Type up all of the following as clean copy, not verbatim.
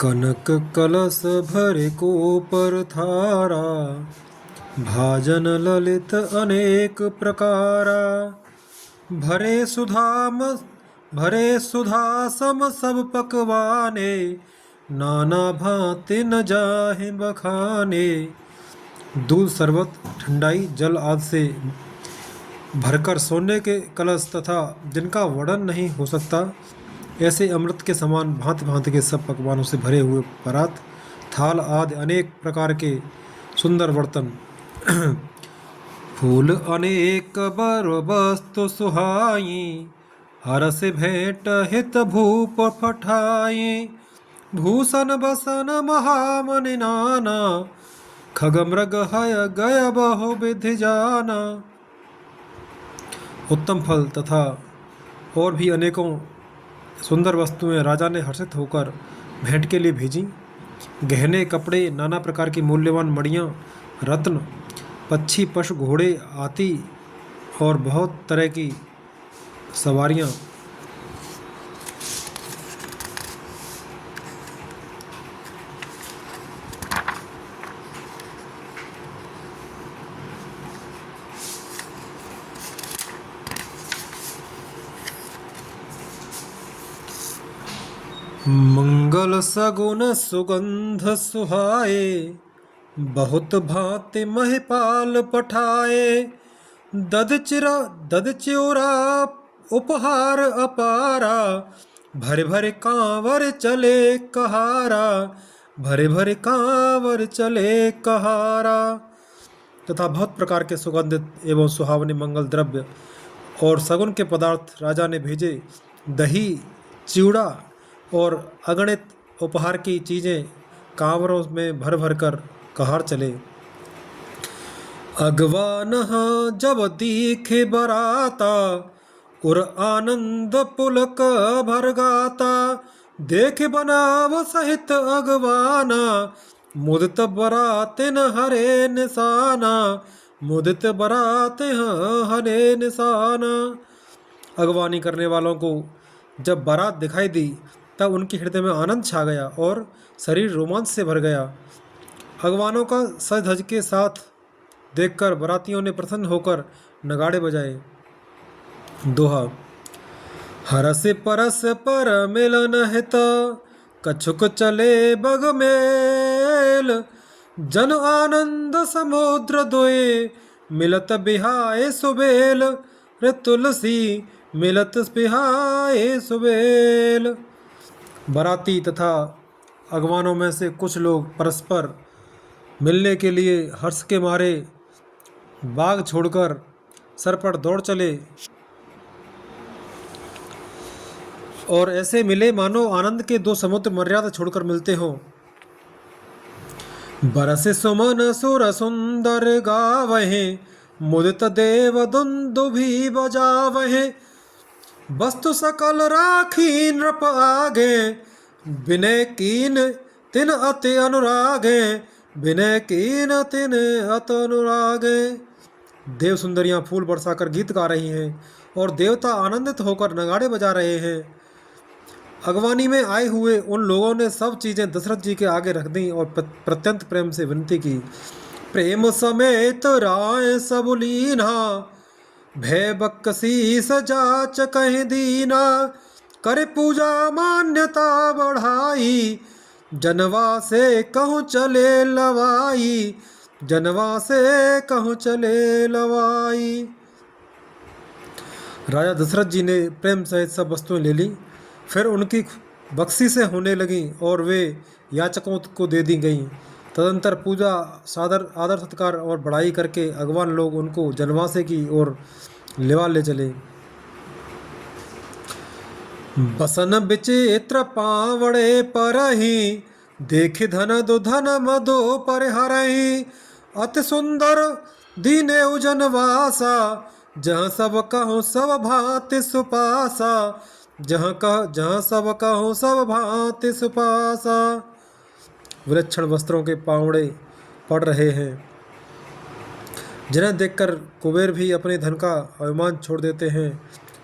कनक कलश भरे को पर थारा, भाजन ललित अनेक प्रकारा। भरे सुधा सम सब पकवाने, नाना भांति न जाहि बखाने। दूध, शरबत, ठंडाई, जल आदि से भरकर सोने के कलश तथा जिनका वर्णन नहीं हो सकता, ऐसे अमृत के समान भांति भांति के सब पकवानों से भरे हुए परात, थाल आदि अनेक प्रकार के सुंदर बर्तन। फूल अनेक बर वस्तु सुहाई, हरस भेंट हित भूप पठाई। भूषण बसन महामनि नाना, खग मृग हय गय बहु विधि जाना। उत्तम फल तथा और भी अनेकों सुंदर वस्तुएं राजा ने हर्षित होकर भेंट के लिए भेजी। गहने, कपड़े, नाना प्रकार की मूल्यवान मणियाँ, रत्न, पक्षी, पशु, घोड़े, हाथी और बहुत तरह की सवारियाँ। मंगल सगुन सुगंध सुहाए, बहुत भांति महिपाल पठाए। दद चिरा उपहार अपारा, भरे भरे कांवर चले कहारा। भरे भरे कांवर चले कहारा। तथा बहुत प्रकार के सुगंधित एवं सुहावने मंगल द्रव्य और सगुन के पदार्थ राजा ने भेजे। दही, चिवड़ा और अगणित उपहार की चीज़ें कांवरों में भर भर कर कहार चले। अगवान जब दीखे बराता, उर आनंद पुलक भर गाता। देख बनाव सहित अगवाना, मुदित बरातिन हरे निशाना। मुदित बराते हरे निशाना। अगवानी करने वालों को जब बारात दिखाई दी तब उनके हृदय में आनंद छा गया और शरीर रोमांच से भर गया। अगवानों का सज धज के साथ देखकर बारातियों ने प्रसन्न होकर नगाड़े बजाए। दोहा। हरस परस पर मिलन हित, कछुक चले बग मेल। जन आनंद समुद्र दोए, मिलत बिहाए सुबेल। रे तुलसी मिलत बिहाए सुबेल। बाराती तथा अगवानों में से कुछ लोग परस्पर मिलने के लिए हर्ष के मारे बाग छोड़कर सर पर दौड़ चले और ऐसे मिले मानो आनंद के दो समुद्र मर्यादा छोड़कर मिलते हों। बरसे सुमन सुर सुंदर गावहे, मुदित देव दुंदुभि बजावहे। वस्तु सकल राखी नृप आगे, विनय कीन तिन अति अनुरागे। विनय कीन तिन अति अनुरागे। देव सुंदरियां फूल बरसाकर गीत गा रही हैं और देवता आनंदित होकर नगाड़े बजा रहे हैं। अगवानी में आए हुए उन लोगों ने सब चीज़ें दशरथ जी के आगे रख दी और प्रत्यंत प्रेम से विनती की। प्रेम समेत राय सब लीना, भय बक्सीस जाच कह दीना। करे पूजा मान्यता बढ़ाई, जनवा से कहूँ चले लवाई। जनवा से कहूँ चले लवाई। राजा दशरथ जी ने प्रेम सहित सब वस्तुएं ले ली, फिर उनकी बख्शी से होने लगी और वे याचकों को दे दी गईं। तदंतर पूजा, आदर सत्कार और बढ़ाई करके अगवान लोग उनको जनवासे की ओर लेवा ले चले। बसन विचित्र पावड़े परही, देख धन दुधन मधु परिहरही। अति सुंदर दीने जनवासा, जहाँ सब कहूँ सब भांति सुपासा। जहाँ सब कहूँ सब भांति सुपासा। विलक्षण वस्त्रों के पावड़े पड़ रहे हैं, जिन्हें देखकर कुबेर भी अपने धन का अभिमान छोड़ देते हैं।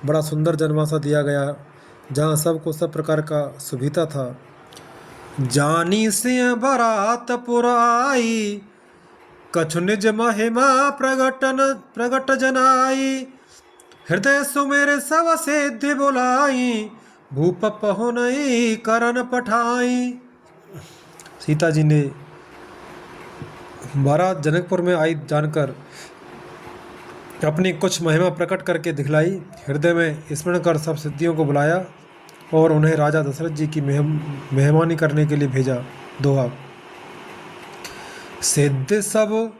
बड़ा सुंदर जनवासा दिया गया, जहाँ सबको सब प्रकार का सुविधा था। जानी सिंह बरात पुर आई, कछु निज महिमा प्रगट जनाई। हृदय सुमेर सब सिद्धि बुलाई, भूप पहुनई करन पठाई। सीता जी ने बारात जनकपुर में आई जानकर अपनी कुछ महिमा प्रकट करके दिखलाई। हृदय में स्मरण कर सब सिद्धियों को बुलाया और उन्हें राजा दशरथ जी की मेहमानी करने के लिए भेजा। दोहा। सिद्ध सब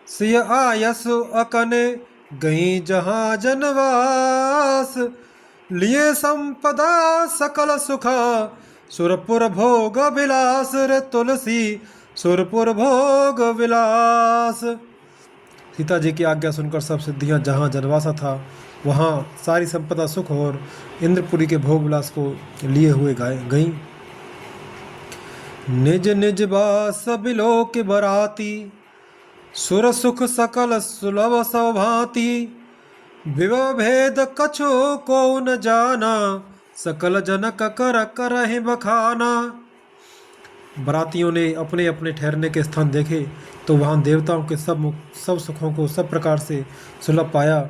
सिय आयस अकने, गई जहाँ जनवास। लिए संपदा सकल सुखा, सुरपुर भोग विलास। रे तुलसी सुरपुर भोग विलास। सीता जी की आज्ञा सुनकर सब सिद्धियां जहाँ जनवासा था वहाँ सारी संपदा सुख और इंद्रपुरी के भोग विलास को लिए हुए गईं। निज निज बास बिलोक बराती, सुर सुख सकल सुलभ सौभांति। विभव भेद कछु को न जाना, सकल जनक कर करहि बखाना। बरातियों ने अपने अपने ठहरने के स्थान देखे तो वहाँ देवताओं के सब सुखों को सब प्रकार से सुलभ पाया।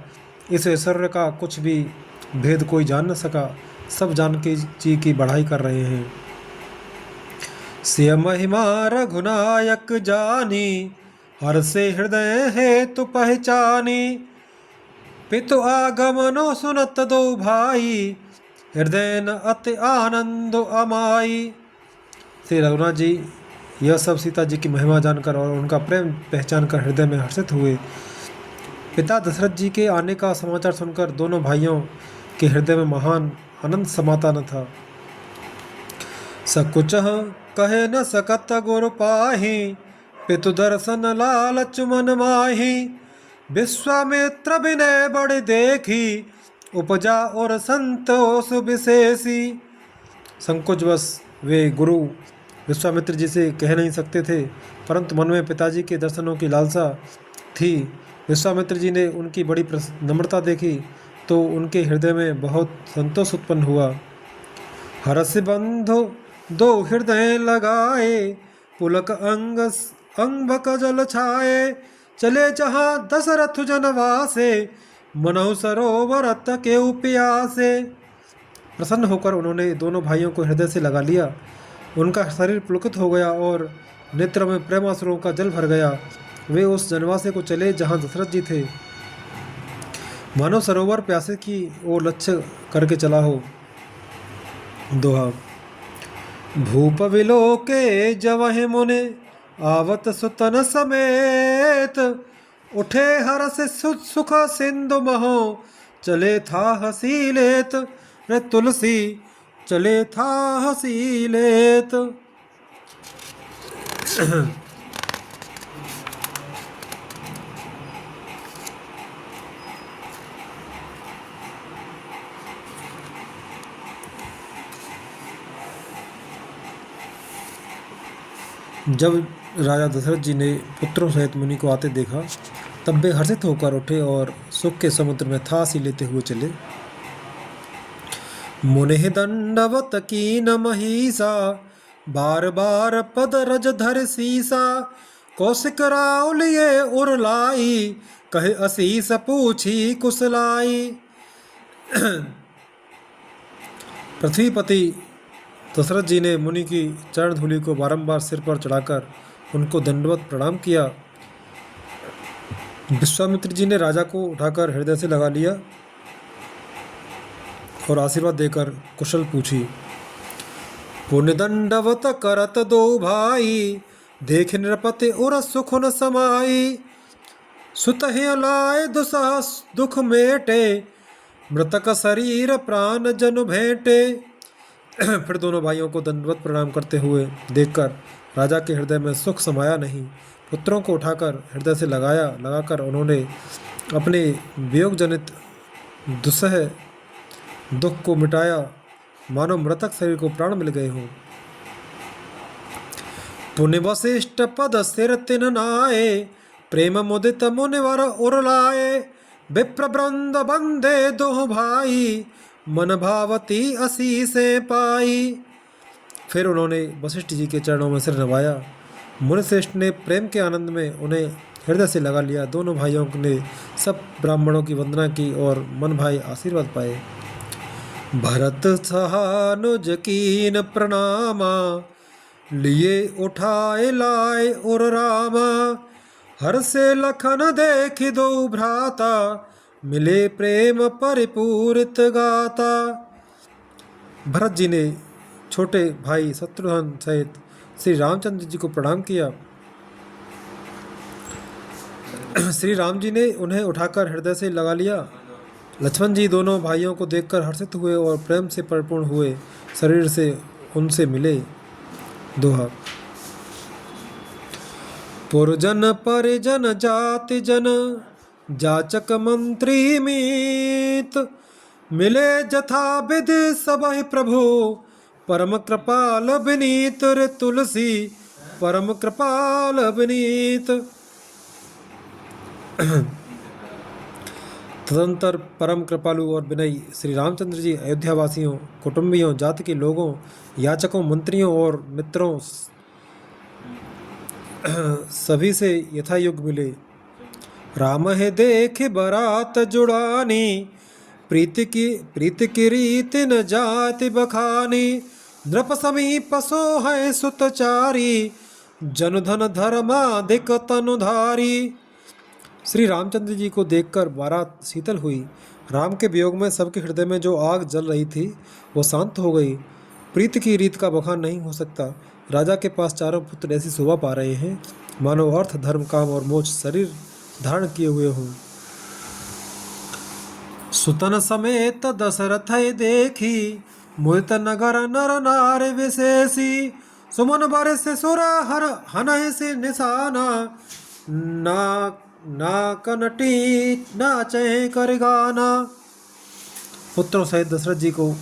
इस ऐश्वर्य का कुछ भी भेद कोई जान न सका। सब जानकी जी की बढ़ाई कर रहे हैं। सिय महिमा रघुनायक जानी, हर से हृदय है तु पहचानी। पितु आगमनो सुनत दो भाई, हृदय न अति आनंद अमाई। श्री रघुनाथ जी यह सब सीता जी की महिमा जानकर और उनका प्रेम पहचान कर हृदय में हर्षित हुए। पिता दशरथ जी के आने का समाचार सुनकर दोनों भाइयों के हृदय में महान आनंद समाता न था। सकुच कहे न सकत गुरु पाही, पितु दर्शन लालच मन माही। विश्वामित्र विनय बड़े देखी, उपजा और संतोष विशेषी। संकोचवश वे गुरु विश्वामित्र जी से कह नहीं सकते थे, परंतु मन में पिताजी के दर्शनों की लालसा थी। विश्वामित्र जी ने उनकी बड़ी नम्रता देखी तो उनके हृदय में बहुत संतोष उत्पन्न हुआ। हरस बंधु दो हृदय लगाए, पुलक अंगक जल छाए। चले जहाँ दशरथ जनवासे, मनहु सरोवर के प्यासे। प्रसन्न होकर उन्होंने दोनों भाइयों को हृदय से लगा लिया। उनका शरीर पुलकित हो गया और नेत्र में प्रेमाश्रुओं का जल भर गया। वे उस जनवासे को चले जहाँ दशरथ जी थे, मानो सरोवर प्यासे की ओर लक्ष्य करके चला हो। दोहा। भूप विलोके जवहि मुने, आवत सुतन समेत। उठे हरस सुख सिंधु महो, चले था हसी लेत। रे तुलसी चले था हसी लेत। जब राजा दशरथ जी ने पुत्रों सहित मुनि को आते देखा तब वे हर्षित होकर उठे और सुख के समुद्र में थासी लेते हुए चले। मुनि दंडवत कीन महिषा, बार बार पद रज धर सीसा। कौशिक राव लिए उरलाई, कहे असीस पूछी कुशलाई। पृथ्वीपति दशरथ जी ने मुनि की चरण धूलि को बारंबार सिर पर चढ़ाकर उनको दंडवत प्रणाम किया। विश्वामित्र जी ने राजा को उठाकर हृदय से लगा लिया और आशीर्वाद देकर कुशल पूछी। पुण्य दंडवत करत दो भाई, देख नृपति उर सुख न समाई। सुतहि लाए दुसह दुख मेटे, मृतक शरीर प्राण जन भेंटे। फिर दोनों भाइयों को दंडवत प्रणाम करते हुए देखकर राजा के हृदय में सुख समाया नहीं। पुत्रों को उठाकर हृदय से लगाकर उन्होंने अपने वियोग जनित दुस्सह दुख को मिटाया, मानो मृतक शरीर को प्राण मिल गए हों। पुण्य वशिष्ठ पद सिर तिन नाये, प्रेम मुदित मुनिवर उरलाए। विप्र वृंद बंदे दो भाई, मन भावती असी से पाई। फिर उन्होंने वशिष्ठ जी के चरणों में सिर नवाया। मुनिश्रेष्ठ ने प्रेम के आनंद में उन्हें हृदय से लगा लिया। दोनों भाइयों ने सब ब्राह्मणों की वंदना की और मन भाई आशीर्वाद पाए। भरत सहानुज कीन प्रणामा, लिए उठाए लाए उर रामा। हर से लखन देख दो भ्राता, मिले प्रेम परिपूरित गाता। भरत जी ने छोटे भाई शत्रुघ्न सहित श्री रामचंद्र जी को प्रणाम किया। श्री राम जी ने उन्हें उठाकर हृदय से लगा लिया। लक्ष्मण जी दोनों भाइयों को देखकर हर्षित हुए और प्रेम से परिपूर्ण हुए शरीर से उनसे मिले। दोहा। पुरजन परिजन जाति जन, जाचक मंत्री मीत। मिले जथा विधि सबहि प्रभु, परम कृपाल विनीत। रे तुलसी परम कृपाल विनीत। तदंतर परम कृपालु और विनयी श्री रामचंद्र जी अयोध्यावासियों, कुटुंबियों, जाति के लोगों, याचकों, मंत्रियों और मित्रों सभी से यथायुग मिले। राम है देख बरात जुड़ानी, प्रीति की रीत न जाति बखानी। नृप समीप सो है सुतचारी, जन धन धर्माधिक तनुधारी। श्री रामचंद्र जी को देखकर बारात शीतल हुई। राम के वियोग में सबके हृदय में जो आग जल रही थी वो शांत हो गई। प्रीति की रीत का बखान नहीं हो सकता। राजा के पास चारों पुत्र ऐसी शोभा पा रहे हैं मानो अर्थ, धर्म, काम और मोक्ष शरीर धारण किए हुए हों। सुतन समेत दशरथ देखी, मुहित नगर नर नार विशेषी। सुमन बरस सुर हर हनहि से निशाना, ना कनटी नाचे कर गाना। पुत्रों सहित दशरथ जी को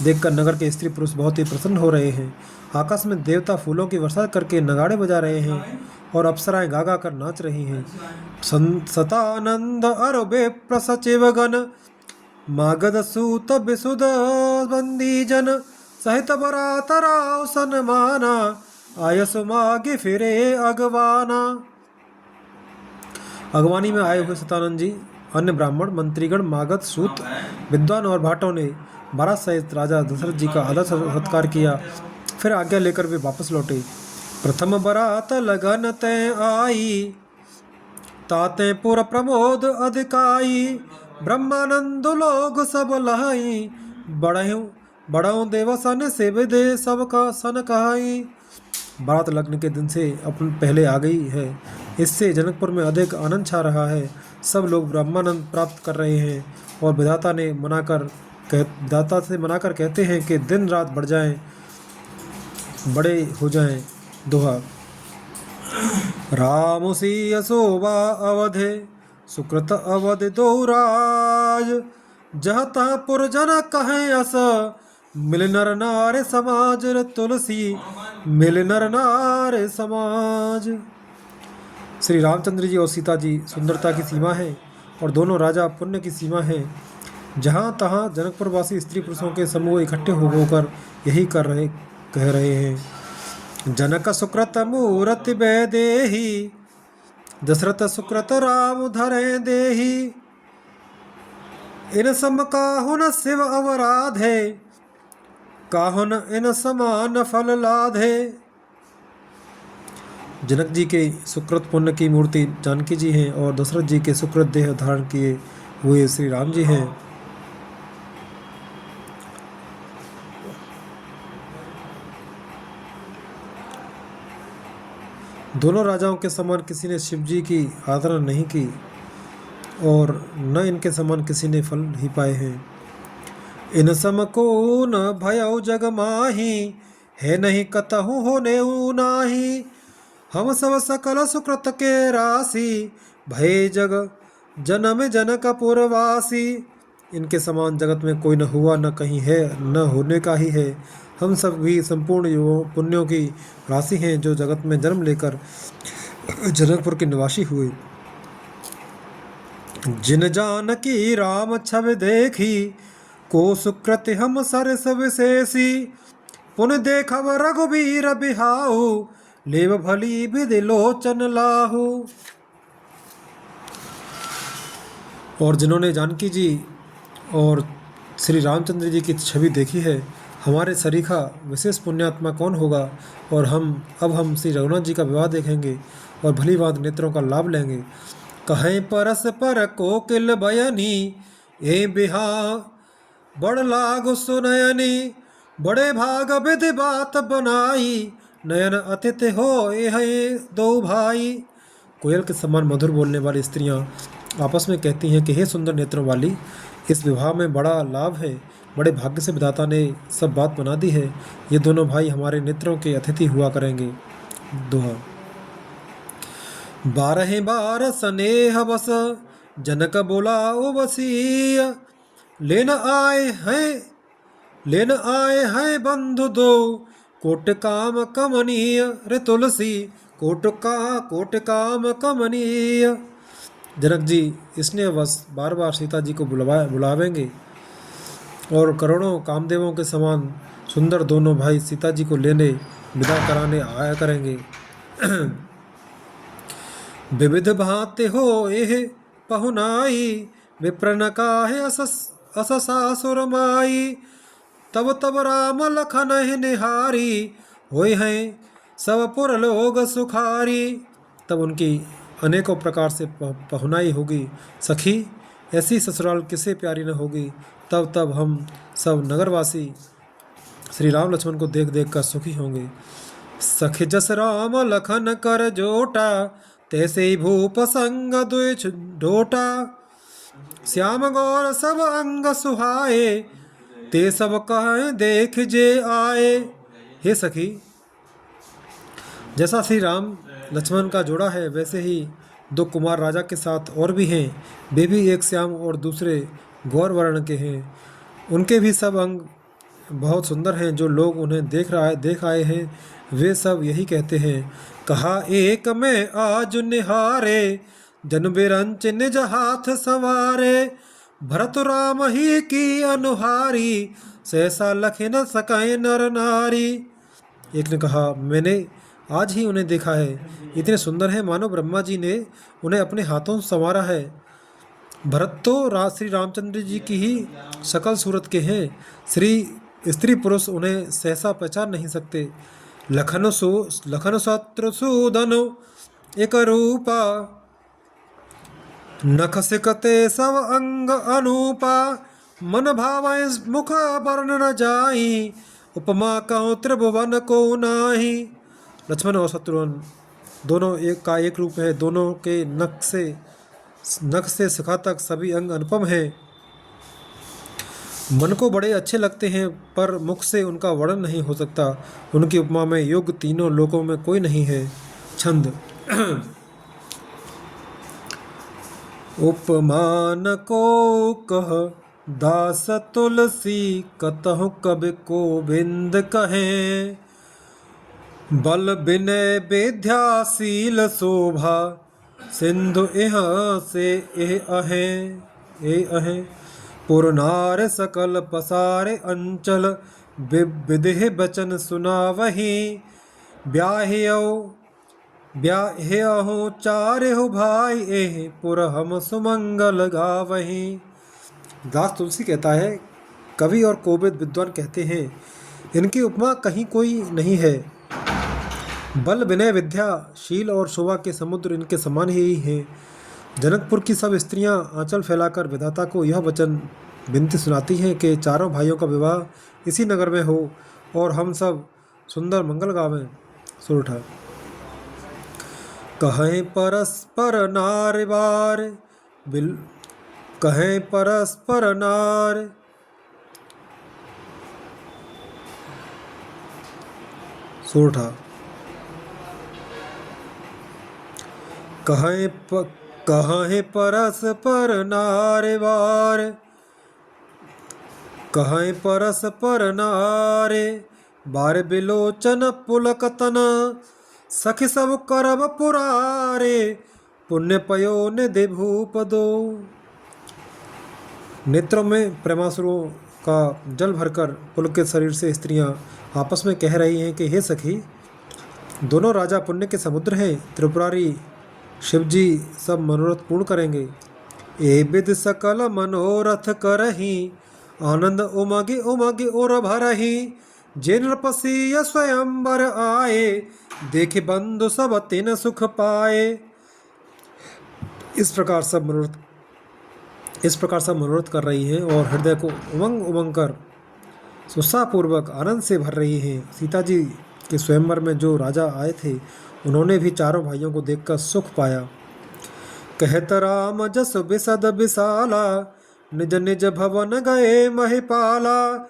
देखकर नगर के स्त्री पुरुष बहुत ही प्रसन्न हो रहे हैं। आकाश में देवता फूलों की वर्षा करके नगाड़े बजा रहे हैं और अप्सराएं गा गा कर नाच रही हैं। सतानंद अरबे प्रसचिव गण, मागध सूत विशुद बंदी जन। सहित बरात राव सनमाना, आयस मागे फिरे अगवाना। अगवानी में आए हुए सतानंद जी, अन्य ब्राह्मण, मंत्रीगण, मागध, सूत, विद्वान और भाटों ने बारात सहित राजा दशरथ जी का आदर सत्कार किया। फिर आज्ञा लेकर वे वापस लौटे। प्रथम बरात लगन तय आई, ताते पुर प्रमोद अधिकाई। ब्रह्मानंद लोग सब लहाई, बड़ों देवसन से विदे सब का सन कहाई। बारात लगने के दिन से अपन पहले आ गई है, इससे जनकपुर में अधिक आनंद छा रहा है। सब लोग ब्रह्मानंद प्राप्त कर रहे हैं और विधाता से मनाकर कहते हैं कि दिन रात बढ़ जाएं, बड़े हो जाएं। दोहा। राम सी यशोबा अवधे, सुकृत अवध दो राज। जह तह पुरजन कहे अस, मिल नर नार समाज। रे तुलसी मिल नर नार समाज। श्री रामचंद्र जी और सीता जी सुंदरता की सीमा है और दोनों राजा पुण्य की सीमा है। जहाँ तहाँ जनकपुरवासी स्त्री पुरुषों के समूह इकट्ठे होकर यही कह रहे हैं। जनक सुकृत मूरति वैदेही, दशरथ सुकृत राम धरे देही। इन सम काहुन शिव अवराधे, काहुन इन समान फल लाधे। जनक जी के सुकृत पुण्य की मूर्ति जानकी जी हैं और दशरथ जी के सुकृत देह धारण किए हुए श्री राम जी हैं। दोनों राजाओं के समान किसी ने शिव जी की आराधना नहीं की और न इनके समान किसी ने फल ही पाए हैं। इन सम को न भयउ जग माही, है नहीं कतहु होने नाही। हम सब सकल सुकृत के राशि, भय जग जन्म जनक पुरवासी। इनके समान जगत में कोई न हुआ, न कहीं है, न होने का ही है। हम सब भी संपूर्ण पुण्यों की राशि हैं जो जगत में जन्म लेकर जनकपुर के निवासी हुए। जिन जानकी राम छवि देखी, को सुकृत हम सरस विशेषी। पुन देखव रघुबीर बिहाऊ, लेव भली विधि लोचन लाहू। और जिन्होंने जानकी जी और श्री रामचंद्र जी की छवि देखी है, हमारे सरीखा विशेष पुण्यात्मा कौन होगा। और हम श्री रघुनाथ जी का विवाह देखेंगे और भली बात नेत्रों का लाभ लेंगे। कहें परस पर कोकिल बयनी, ए बिहा बड़ लाग सुनयनी, बड़े भाग विधि बात बनाई, नयन अतिथि हो ये दो भाई। कोयल के समान मधुर बोलने वाली स्त्रियां आपस में कहती हैं कि हे सुंदर नेत्रों वाली, इस विवाह में बड़ा लाभ है, बड़े भाग्य से विधाता ने सब बात बना दी है। ये दोनों भाई हमारे नेत्रों के अतिथि हुआ करेंगे। दोहा। 12 बार स्नेह बस, जनक बुलाओ बसिया, लेन आए हैं बंधु दो, कोट काम कमनीय, रे तुलसी कोट काम कमनीय। जनक जी इसने बस बार बार सीता जी को बुलावेंगे और करोड़ों कामदेवों के समान सुंदर दोनों भाई सीता जी को लेने विदा कराने आया करेंगे। विविध भांति हो एह पहुनाई, विप्रन काहे अससासुर माई, तब राम लखन निहारी, होय हैं सब पुर लोग सुखारी। तब उनकी अनेकों प्रकार से पहुनाई होगी। सखी ऐसी ससुराल किसे प्यारी न होगी। तब हम सब नगरवासी श्री राम लक्ष्मण को देख देख कर सुखी होंगे। सखी जस राम लखन कर जोटा, तैसे ही भूप संग दुई ढोटा, श्याम गौर सब अंग सुहाए, ते सब कहें देख जे आए। हे सखी, जैसा श्री राम लक्ष्मण का जोड़ा है, वैसे ही दो कुमार राजा के साथ और भी हैं। वे भी एक श्याम और दूसरे गौर वर्ण के हैं। उनके भी सब अंग बहुत सुंदर हैं। जो लोग उन्हें देख आए हैं, वे सब यही कहते हैं। कहा एक में आज निहारे, जन बिरंच निज हाथ संवारे, भरत राम ही की अनुहारी, सहसा लख न सके नर नारी। एक ने कहा मैंने आज ही उन्हें देखा है, इतने सुंदर हैं मानो ब्रह्मा जी ने उन्हें अपने हाथों से संवारा है। भरत तो श्री रामचंद्र जी की ही शकल सूरत के हैं। स्त्री पुरुष उन्हें सहसा पहचान नहीं सकते। लखन सत्र सुदन एक रूपा, नख सिकते सब अंग अनूपा, मन भावै मुख वर्ण न जाई, उपमा कहूँ त्रिभुवन को नाही। लक्ष्मण और शत्रुघ्न दोनों एक रूप है। दोनों के नख से शिखा तक सभी अंग अनुपम हैं। मन को बड़े अच्छे लगते हैं, पर मुख से उनका वर्णन नहीं हो सकता। उनकी उपमा में योग्य तीनों लोकों में कोई नहीं है। छंद। उपमान को कह दास तुलसी, कतहु कबि गोविंद कहें, बल विनय विद्याशील शोभा, सिंधु एह से एह अहें, पुरनार सकल पसारे अंचल, विदेह बचन सुनावही, ब्याहेहु चारेहु भाई, एह पुर हम सुमंगल गावही। दास तुलसी कहता है, कवि और कोविद विद्वान कहते हैं, इनकी उपमा कहीं कोई नहीं है। बल विनय विद्या शील और शोभा के समुद्र इनके समान ही हैं। जनकपुर की सब स्त्रियां आंचल फैलाकर विधाता को यह वचन विनती सुनाती हैं कि चारों भाइयों का विवाह इसी नगर में हो और हम सब सुंदर मंगल गावें। सुर उठा। कहें परस्पर नार बार, कहें परस्पर नार, सुर उठा। कहें परस्पर नारे बार, कहें परस्पर नारे, बार बिलोचन पुलकतन, सखी सब करब पुरारे, पुण्य पयो निधि भूप दो। नेत्रों में प्रेमासुरों का जल भरकर पुलकित शरीर से स्त्रियां आपस में कह रही हैं कि हे सखी, दोनों राजा पुण्य के समुद्र हैं, त्रिपुरारी शिवजी सब मनोरथ पूर्ण करेंगे। ए विद सकल मनोरथ करही, आनंद उमगी उमगी और भरही, जे नृपसी स्वयंवर आए, देखे बंधु सब तिन सुख पाए। इस प्रकार सब मनोरथ कर रही हैं और हृदय को उमंग उमंग कर उत्साहपूर्वक आनंद से भर रही हैं। सीता जी के स्वयंवर में जो राजा आए थे, उन्होंने भी चारों भाइयों को देखकर सुख पाया। कहत राम जस बिसद बिसाला, निज निज भवन गए महिपाला,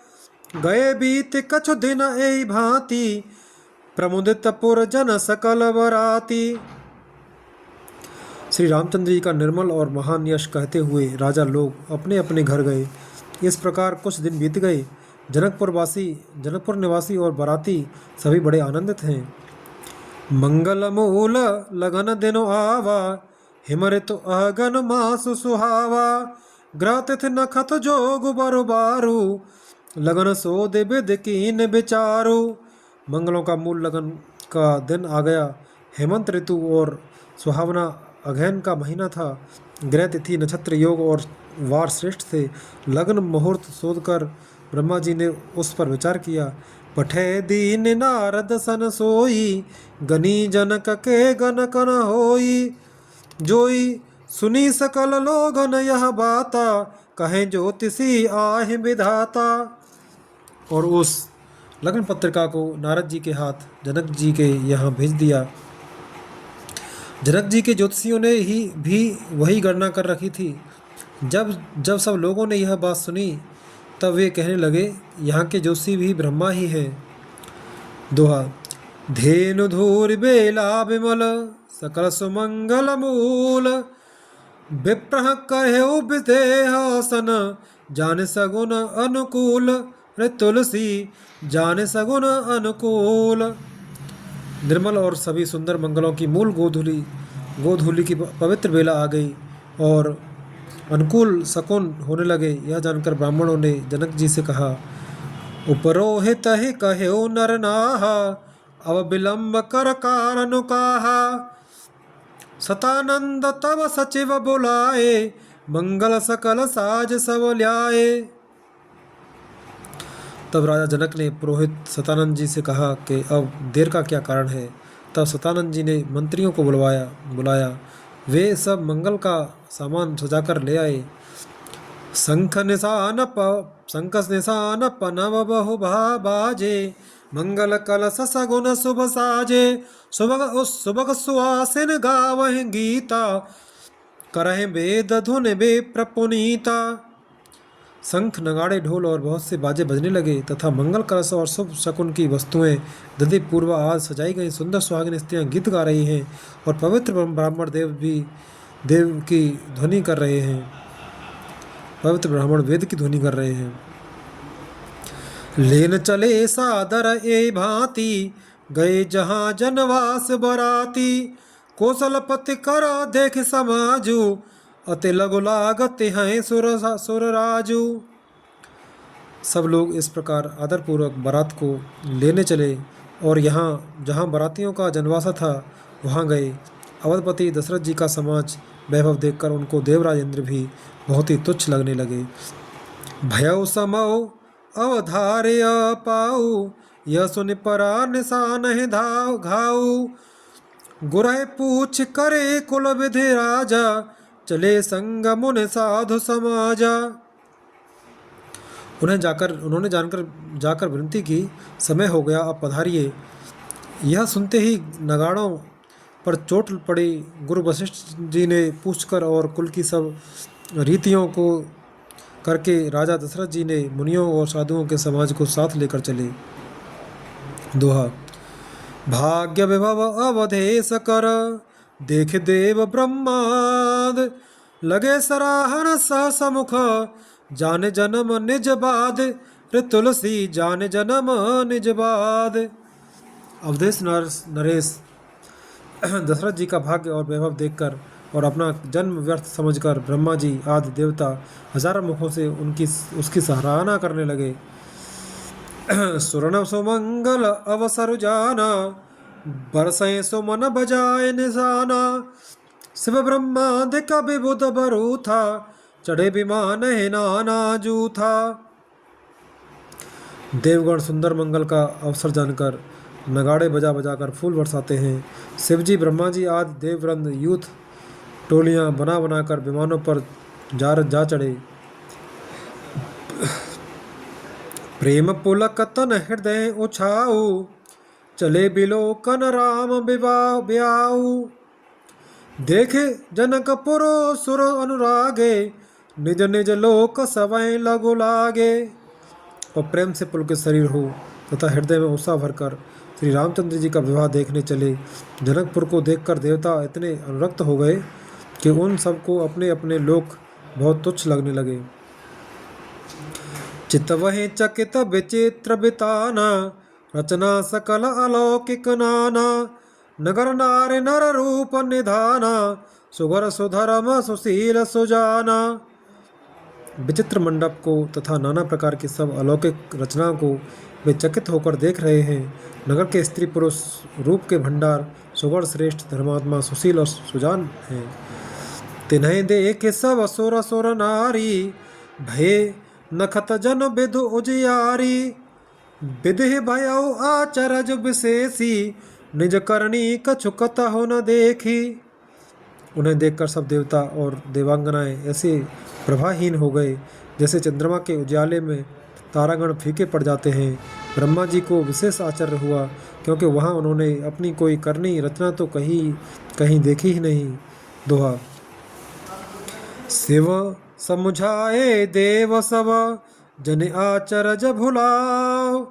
गए बीत कछु दिन एहि भांति, प्रमुदित पुर जन सकल बराती। श्री रामचंद्र जी का निर्मल और महान यश कहते हुए राजा लोग अपने अपने घर गए। इस प्रकार कुछ दिन बीत गए। जनकपुर निवासी और बाराती सभी बड़े आनंदित हैं। मंगल मूल लगन दिनो आवा, हिम ऋतु अगन मासु सुहावा, ग्रह तिथि नखत जोग बरु बारू, लगन सोद विद कीन विचारू। मंगलों का मूल लगन का दिन आ गया। हेमंत ऋतु और सुहावना अगहन का महीना था। ग्रह तिथि नक्षत्र योग और वार श्रेष्ठ थे। लग्न मुहूर्त शोधकर ब्रह्मा जी ने उस पर विचार किया। पठे दीन नारद सन सोई, गनी जनक के गन कन होई, जोई सुनी सकल लोगन यह बाता, कहें ज्योतिषी आहे विधाता। और उस लग्न पत्रिका को नारद जी के हाथ जनक जी के यहाँ भेज दिया। जनक जी के ज्योतिषियों ने ही भी वही गणना कर रखी थी। जब जब सब लोगों ने यह बात सुनी, तब वे कहने लगे, यहाँ के ज्योतिषी भी ब्रह्मा ही हैं। दोहा। धेनु धूर बेला विमल, सकल सुमंगल मूल, विप्रह कहेउ विदेहासन, जाने सगुन अनुकूल, रे तुलसी जाने सगुन अनुकूल। निर्मल और सभी सुंदर मंगलों की मूल गोधूली की पवित्र बेला आ गई और अनुकूल शकुन होने लगे। यह जानकर ब्राह्मणों ने जनक जी से कहा, उपरोहित ही कहेउ नर नाहा, अब विलंब कर कारण काहा, सतानंद तब सचिव बुलाए, मंगल सकल साज सब ल्याए। तब राजा जनक ने पुरोहित सतानंद जी से कहा कि अब देर का क्या कारण है। तब सतानंद जी ने मंत्रियों को बुलाया। वे सब मंगल का सामान सजाकर ले आए। शंख निशान पनव बहु बाजे, मंगल कलश सगुन शुभ साजे, सुबह सुहासिन गावहि गीता, करहि वेद धुन वे प्रपुनीता। शंख नगाड़े ढोल और बहुत से बाजे बजने लगे तथा मंगल कलश और शुभ शकुन की वस्तुएं दधि पूर्व आज सजाई गई। सुंदर सुहागिन स्त्रियां गीत गा रही हैं और पवित्र ब्राह्मण देव की ध्वनि कर रहे हैं। पवित्र ब्राह्मण वेद की ध्वनि कर रहे हैं। लेन चले सादर ए भांति, गए जहां जनवास बराती, कौशलपति कर देख समाजू, अति लघु लागत हैं सुर राजू। सब लोग इस प्रकार आदरपूर्वक बारात को लेने चले और यहाँ जहाँ बारातियों का जनवासा था वहाँ गए। अवधपति दशरथ जी का समाज वैभव देखकर उनको देवराज इंद्र भी बहुत ही तुच्छ लगने लगे। भयउ समौ अवधार्य पाऊ, यह सुन परा निशान है घाऊ, गुरह पूछ करे कुल विधि राजा, चले संग मुन साधु समाजा। उन्होंने जाकर विनती की, समय हो गया, अब पधारिए। यह सुनते ही नगाड़ों पर चोट पड़ी। गुरु वशिष्ठ जी ने पूछकर और कुल की सब रीतियों को करके राजा दशरथ जी ने मुनियों और साधुओं के समाज को साथ लेकर चले। दोहा। भाग्य विभव अवधेश कर, देख देव ब्रह्माद, लगे सराहन सहसमुख, जाने जन्म निज बाद, रे तुलसी जाने जन्म निज बाद। अवधेश नरेश दशरथ जी का भाग्य और वैभव देखकर और अपना जन्म व्यर्थ समझकर ब्रह्मा जी आदि देवता हजारों मुखों से उसकी सराहना करने लगे। सुरन सुमंगल अवसर जाना, बरसें सुमन बजाए निशाना। शिव ब्रह्मादिक विबुध बरू था, चढ़े विमान है नाना जू था। देवगण सुंदर मंगल का अवसर जानकर नगाड़े बजा बजा कर फूल बरसाते हैं। शिवजी ब्रह्मा जी आदि देववृंद यूथ टोलियां बना बना कर विमानों पर जा चढ़े। प्रेम पुलक तन हृदय उछाऊ, चले बिलोकन राम विवाह ब्याऊ। देखे जनकपुर सुर अनुरागे, निज निज लोक सवै लगु लागे। और प्रेम से पुलकित शरीर हो तथा हृदय में उत्साह भरकर श्री रामचंद्र जी का विवाह देखने चले। जनकपुर को देखकर देवता इतने अनुरक्त हो गए कि उन सबको अपने अपने लोक बहुत तुच्छ लगने लगे। चितवहि चकित विचित्र बिताना, रचना सकल अलौकिक नाना। नगर नार नर रूप निधाना, सुगर सुधर्म सुशील सुजाना। विचित्र मंडप को तथा नाना प्रकार की सब अलौकिक रचनाओं को वे चकित होकर देख रहे हैं। नगर के स्त्री पुरुष रूप के भंडार, सुगढ़ श्रेष्ठ धर्मात्मा सुशील और सुजान हैं। तिन्हें देख सब असुर असुर नारी, भय नखत जन विदु उजियारी। विधि भयउ आचरज विशेषी, निज करनी कछुकत हो न देखी। उन्हें देखकर सब देवता और देवांगनाएं ऐसे प्रभाहीन हो गए जैसे चंद्रमा के उजाले में तारागण फीके पड़ जाते हैं। ब्रह्मा जी को विशेष आश्चर्य हुआ, क्योंकि वहाँ उन्होंने अपनी कोई करनी रचना तो कहीं देखी ही नहीं। दोहा। शिव समुझाए देव सब, जन आचरज भुलाओ।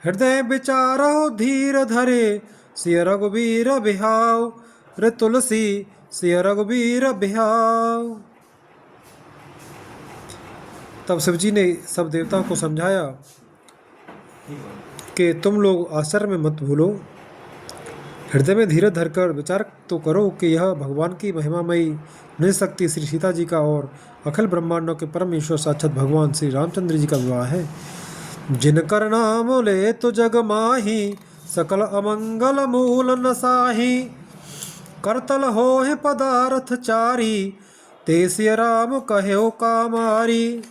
हृदय विचारो धीर धरे, सिय रघुबीर बिहाव। रे तुलसी सिय रघुबीर बिहाव। तब शिवजी ने सब देवताओं को समझाया कि तुम लोग आश्चर्य में मत भूलो, हृदय में धीरज धरकर विचार तो करो कि यह भगवान की महिमामयी निज शक्ति श्री सीता जी का और अखिल ब्रह्मांडों के परम ईश्वर साक्षात भगवान श्री रामचंद्र जी का विवाह है। जिनकर नाम ले तो जग माही, सकल अमंगल मूल नसाही। करतल होहि पदार्थ चारी, ते सिय राम कहो कामारी।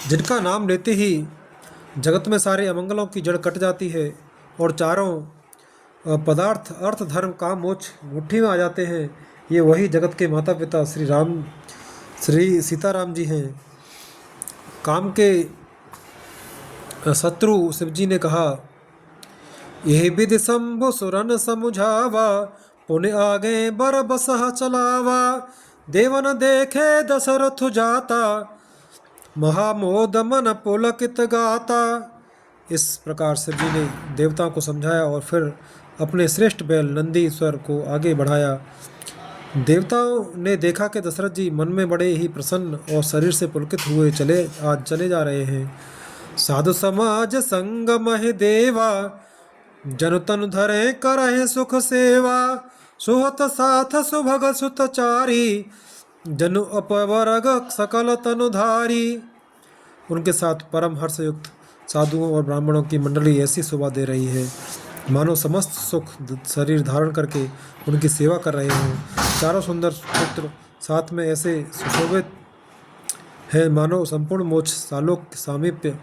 जिनका नाम लेते ही जगत में सारे अमंगलों की जड़ कट जाती है और चारों पदार्थ अर्थ धर्म काम मोक्ष मुट्ठी में आ जाते हैं, ये वही जगत के माता पिता श्री सीताराम जी हैं। काम के शत्रु शिवजी ने कहा, यह विधि शंभु सुरन समुझावा, पुण्य आगे बर बसह चलावा। देवन देखे दशरथ जाता, महामोद मन पुलकित गाता। इस प्रकार शिवजी ने देवताओं को समझाया और फिर अपने श्रेष्ठ बैल नंदीश्वर को आगे बढ़ाया। देवताओं ने देखा कि दशरथ जी मन में बड़े ही प्रसन्न और शरीर से पुलकित हुए चले जा रहे हैं। साधु समाज संग मह देवा, जन तनु धरे करहे सुख सेवा। सुहत साथ सुभग सुतचारी, जनु अपवर्ग सकल तनुधारी। उनके साथ परम हर्षयुक्त साधुओं और ब्राह्मणों की मंडली ऐसी शोभा दे रही है मानो समस्त सुख शरीर धारण करके उनकी सेवा कर रहे हों। चारों सुंदर पुत्र साथ में ऐसे सुशोभित हैं मानो संपूर्ण मोक्ष सालोक्य सामीप्य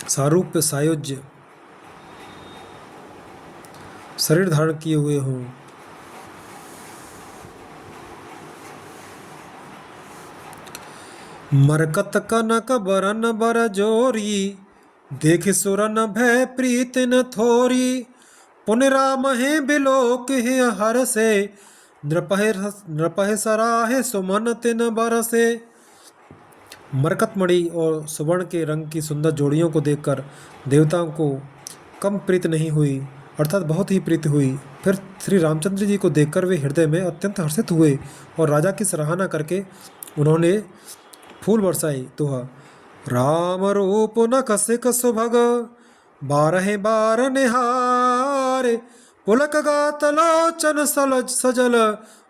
सारूप्य सायुज्य शरीर धारण किए हुए हों। मरकत कनक बरन बर जोरी, देख सुरन भय प्रीत न थोरी। पुन राम है बिलोक है हर से, नृपह सराहे सुमन तिन बरसे। मरकतमणि और सुवर्ण के रंग की सुंदर जोड़ियों को देखकर देवताओं को कम प्रीत नहीं हुई, अर्थात बहुत ही प्रीति हुई। फिर श्री रामचंद्र जी को देखकर वे हृदय में अत्यंत हर्षित हुए और राजा की सराहना करके उन्होंने फूल बरसाई। दोहा। राम रूप न कसिक सुभग, बारह बार निहार। पुलक गात लोचन सलज सजल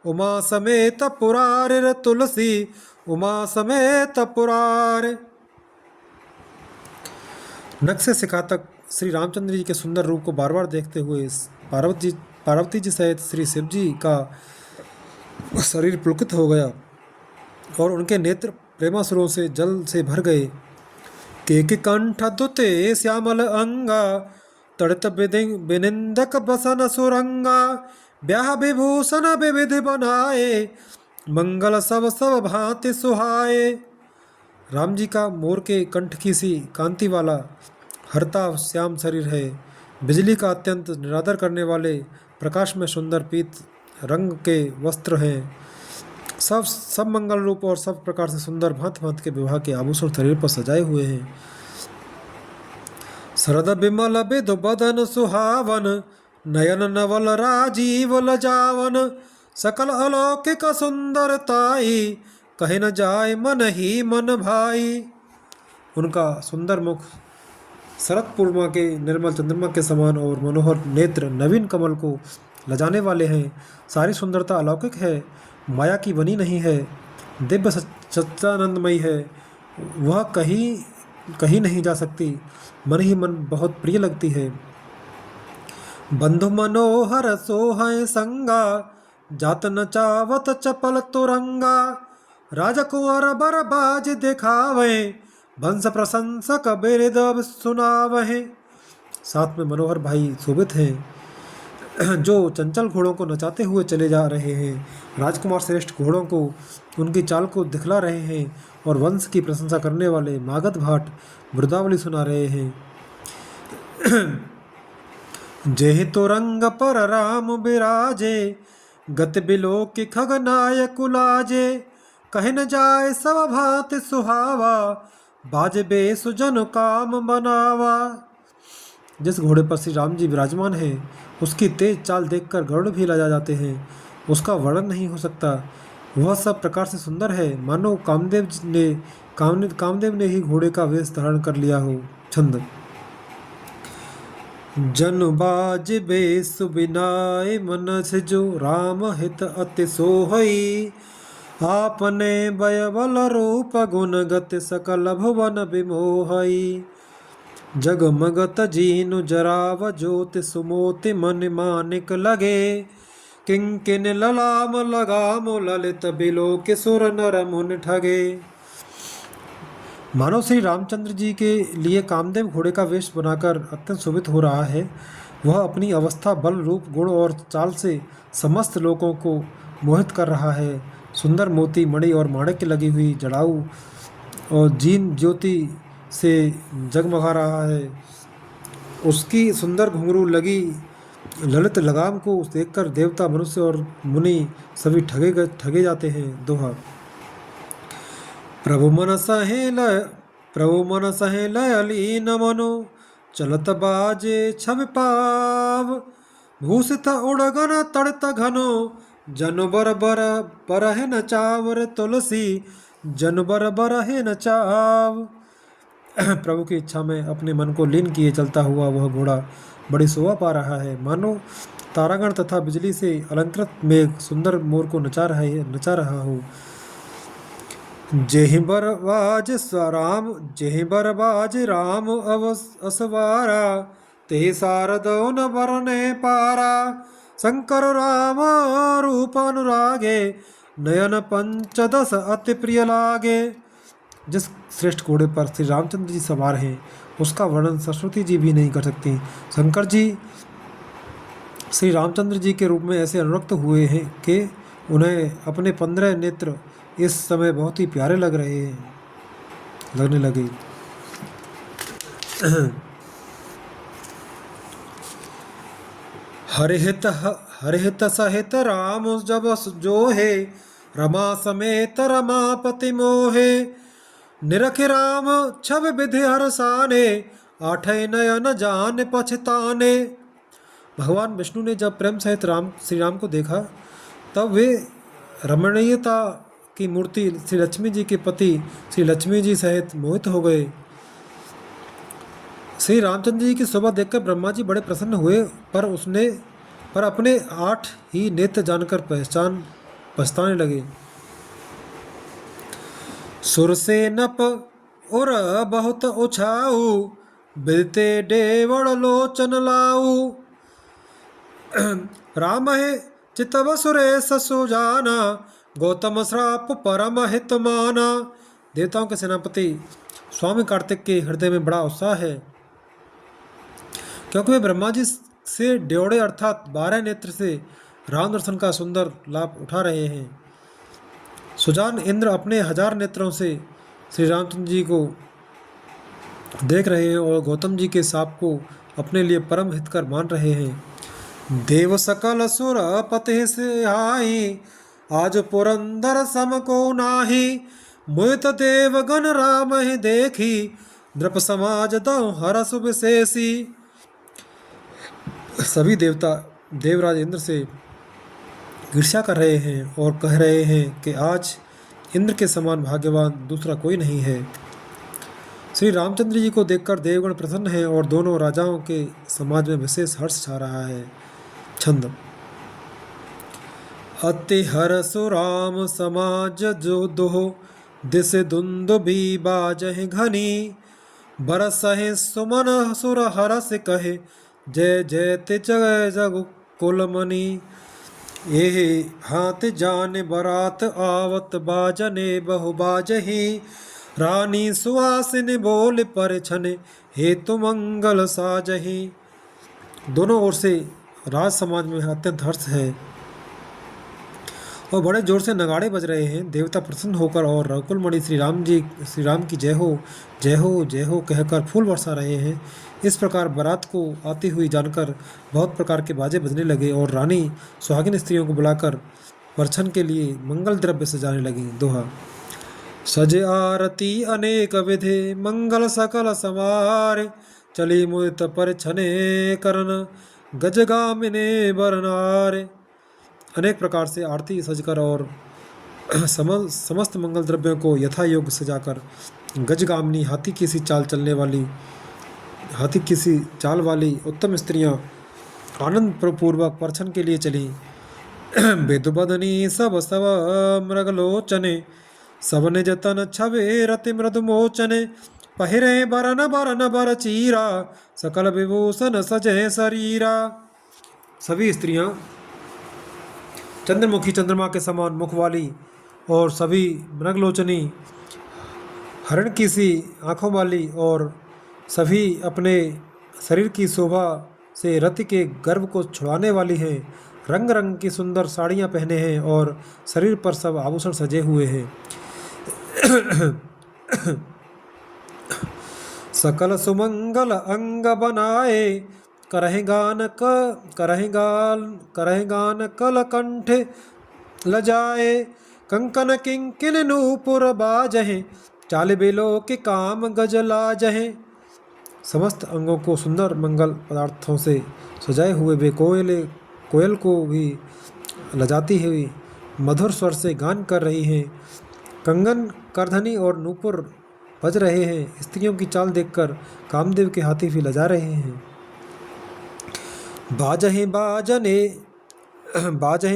उमा समेत पुरार तुलसी उमा समेत पुरार। नक्शे सिखातक श्री रामचंद्र जी के सुंदर रूप को बार बार देखते हुए पार्वती जी सहित श्री शिव जी का शरीर पुलकित हो गया और उनके नेत्र प्रेमासुरों से जल से भर गए। केक कंठ दुते श्यामल अंगा तड़ित बिनिंदक बसन सुरंगा ब्याह विभूषण विविध बनाए मंगल सब सब भांति सुहाए। राम जी का मोर के कंठ की सी कांति वाला हरता श्याम शरीर है, बिजली का अत्यंत निरादर करने वाले प्रकाश में सुंदर पीत रंग के वस्त्र हैं, सब मंगल रूप और सब प्रकार से सुंदर भांत भांत के विवाह के आभूषण शरीर पर सजाए हुए हैं। शरद बिमल बिधु बदन सुहावन नयन नवल राजीव लजावन सकल अलौकिक सुंदरताई कहे न जाए मन ही मन भाई। उनका सुंदर मुख शरद पूर्णिमा के निर्मल चंद्रमा के समान और मनोहर नेत्र नवीन कमल को लजाने वाले हैं। सारी सुंदरता अलौकिक है, माया की बनी नहीं है, दिव्य सच्चानंदमयी है, वह कहीं कहीं नहीं जा सकती, मन ही मन बहुत प्रिय लगती है। बंधु मनोहर सोहय संगा जात न चावत चपल तुरंगा राजकुंवर बर बाज दिखावे वंश प्रशंसक बिरद सुनावहे। साथ में मनोहर भाई शोभित हैं जो चंचल घोड़ों को नचाते हुए चले जा रहे हैं, राजकुमार श्रेष्ठ घोड़ों को उनकी चाल को दिखला रहे हैं और वंश की प्रशंसा करने वाले मागध भाट वृदावली सुना रहे हैं। जेहि तो रंग पर राम बिराजे गत बिलो की खगनाय कुलाजे कहे न जाए सब भांति सुहावा बाजे बेसुजन काम बनावा। जिस घोड़े पर श्री राम जी विराजमान हैं उसकी तेज चाल देखकर गरुड़ भी लजा जाते हैं, उसका वर्णन नहीं हो सकता, वह सब प्रकार से सुंदर है मानो कामदेव ने ही घोड़े का वेश धारण कर लिया हो। छंद जन बाज बेस बिनाए मन से जो राम हित अति सोहई आपने बयबल रूप गुण गत सकल भुवन विमोहई जगमगत जीनु जराव ज्योति सुमोति मन मानिक लगे किंकिन ललाम लगाम ललित बिलो के सुर नर मुन ठगे। मानव श्री रामचंद्र जी के लिए कामदेव घोड़े का वेश बनाकर अत्यंत शोभित हो रहा है। वह अपनी अवस्था, बल, रूप, गुण और चाल से समस्त लोगों को मोहित कर रहा है। सुंदर मोती, मणि और माणिक्य लगी हुई जड़ाऊ और जीन ज्योति से जगमगा रहा है। उसकी सुंदर घुंघरू लगी ललित लगाम को देखकर देवता, मनुष्य और मुनि सभी ठगे जाते हैं। दोहा प्रभु मन सहे लय लीन मनो चलत बाजे छवि पाव भूषित उड़गन तड़त घनो जन बर बरहे न चावर तुलसी जन बर बरहे न चाव। प्रभु की इच्छा में अपने मन को लीन किए चलता हुआ वह घोड़ा बड़ी शोभा पा रहा है, मानो तारागण तथा बिजली से अलंकृत मेघ सुंदर मोर को नचा रहा हो। जेहि बरबाज राम असवारा तेहि शारदो न बरने पारा शंकर राम रूप अनुरागे नयन पंचदश अति प्रिय लागे। जिस श्रेष्ठ घोड़े पर श्री रामचंद्र जी सवार हैं उसका वर्णन सरस्वती जी भी नहीं कर सकती। शंकर जी श्री रामचंद्र जी के रूप में ऐसे अनुरक्त हुए हैं कि उन्हें अपने 15 नेत्र इस समय बहुत ही प्यारे लगने लगे। हरिहित सहित राम जब जो है रमा समेत रमापति मोहे निरख राम छब विधि हरसाने आठे नयन जान पछताने। भगवान विष्णु ने जब प्रेम सहित श्री राम को देखा तब वे रमणीयता की मूर्ति श्री लक्ष्मी जी के पति श्री लक्ष्मी जी सहित मोहित हो गए। श्री रामचंद्र जी की शोभा देखकर ब्रह्मा जी बड़े प्रसन्न हुए, पर उसने पर अपने 8 ही नेत्र जानकर पछताने लगे। सुर से नप उर बहुत उछाऊ, बिलते डेवड़ लोचन लाऊ। राम है चितव सुरेश सुजाना, गौतम श्राप परम हित माना। देवताओं के सेनापति स्वामी कार्तिक के हृदय में बड़ा उत्साह है, क्योंकि वे ब्रह्मा जी से ड्योढ़े अर्थात 12 नेत्र से राम दर्शन का सुंदर लाभ उठा रहे हैं। सुजान इंद्र अपने 1000 नेत्रों से श्री रामचंद्र जी को देख रहे हैं और गौतम जी के साप को अपने लिए परम हितकर मान रहे हैं। देव सकल सुर पते से आई, आज पुरंदर सम को नाही। मोहित देव गण राम ही देखी, नृप समाज दो हरस विशेषी। सभी देवता देवराज इंद्र से ईर्ष्या कर रहे हैं और कह रहे हैं कि आज इंद्र के समान भाग्यवान दूसरा कोई नहीं है। श्री रामचंद्र जी को देखकर देवगण प्रसन्न हैं और दोनों राजाओं के समाज में विशेष हर्ष छा रहा है। छंद। अति हर्ष राम समाज जो दोह, दिस दुंदुभि बाजहि घनी। बरसहि सुमन सुर हरस कहे, जय जयति जय जग कुलमणि। एहि हाथ जान बरात आवत, बाजने बहु बाजहि। रानी सुहासिन बोल पर छन, हेतु मंगल साजहि। दोनों ओर से राज समाज में अत्यंत हर्ष है और बड़े जोर से नगाड़े बज रहे हैं। देवता प्रसन्न होकर और रकुलमणि श्री राम की जय हो जय हो जय हो कहकर फूल बरसा रहे हैं। इस प्रकार बारात को आती हुई जानकर बहुत प्रकार के बाजे बजने लगे और रानी सुहागिन स्त्रियों को बुलाकर परछन के लिए मंगल द्रव्य सजाने लगी। दोहा। सज आरती अनेक विधे, मंगल सकल समारे। चली मुदित परछने करन, गजगामिने बरनारे। अनेक प्रकार से आरती सजकर और समस्त मंगल द्रव्यों को यथा योग्य सजाकर गजगामिनी हाथी की सी चाल वाली उत्तम स्त्रियां आनंद पूर्वक परछन के लिए चली। बेदुबदनी सब सब मृगलोचने, सबने जतन छवे रति मृदु मोचने। पहिरे बरन बरन बर चीरा, सकल विभूषण सजे शरीरा। सभी स्त्रियां चंद्रमुखी चंद्रमा के समान मुख वाली और सभी मृगलोचनी हरण की सी आँखों वाली और सभी अपने शरीर की शोभा से रति के गर्व को छुड़ाने वाली हैं। रंग रंग की सुंदर साड़ियाँ पहने हैं और शरीर पर सब आभूषण सजे हुए हैं। सकल सुमंगल अंग बनाए, करहिगान कल कंठ लजाए। कंकन किंकिन नूपुर बाजहे, चाल बेलो के काम गजला जहे। समस्त अंगों को सुंदर मंगल पदार्थों से सजाए हुए वे कोयल को भी लजाती हुई मधुर स्वर से गान कर रही हैं। कंगन करधनी और नूपुर बज रहे हैं। स्त्रियों की चाल देखकर कामदेव के हाथी भी लजा रहे हैं। बाजहे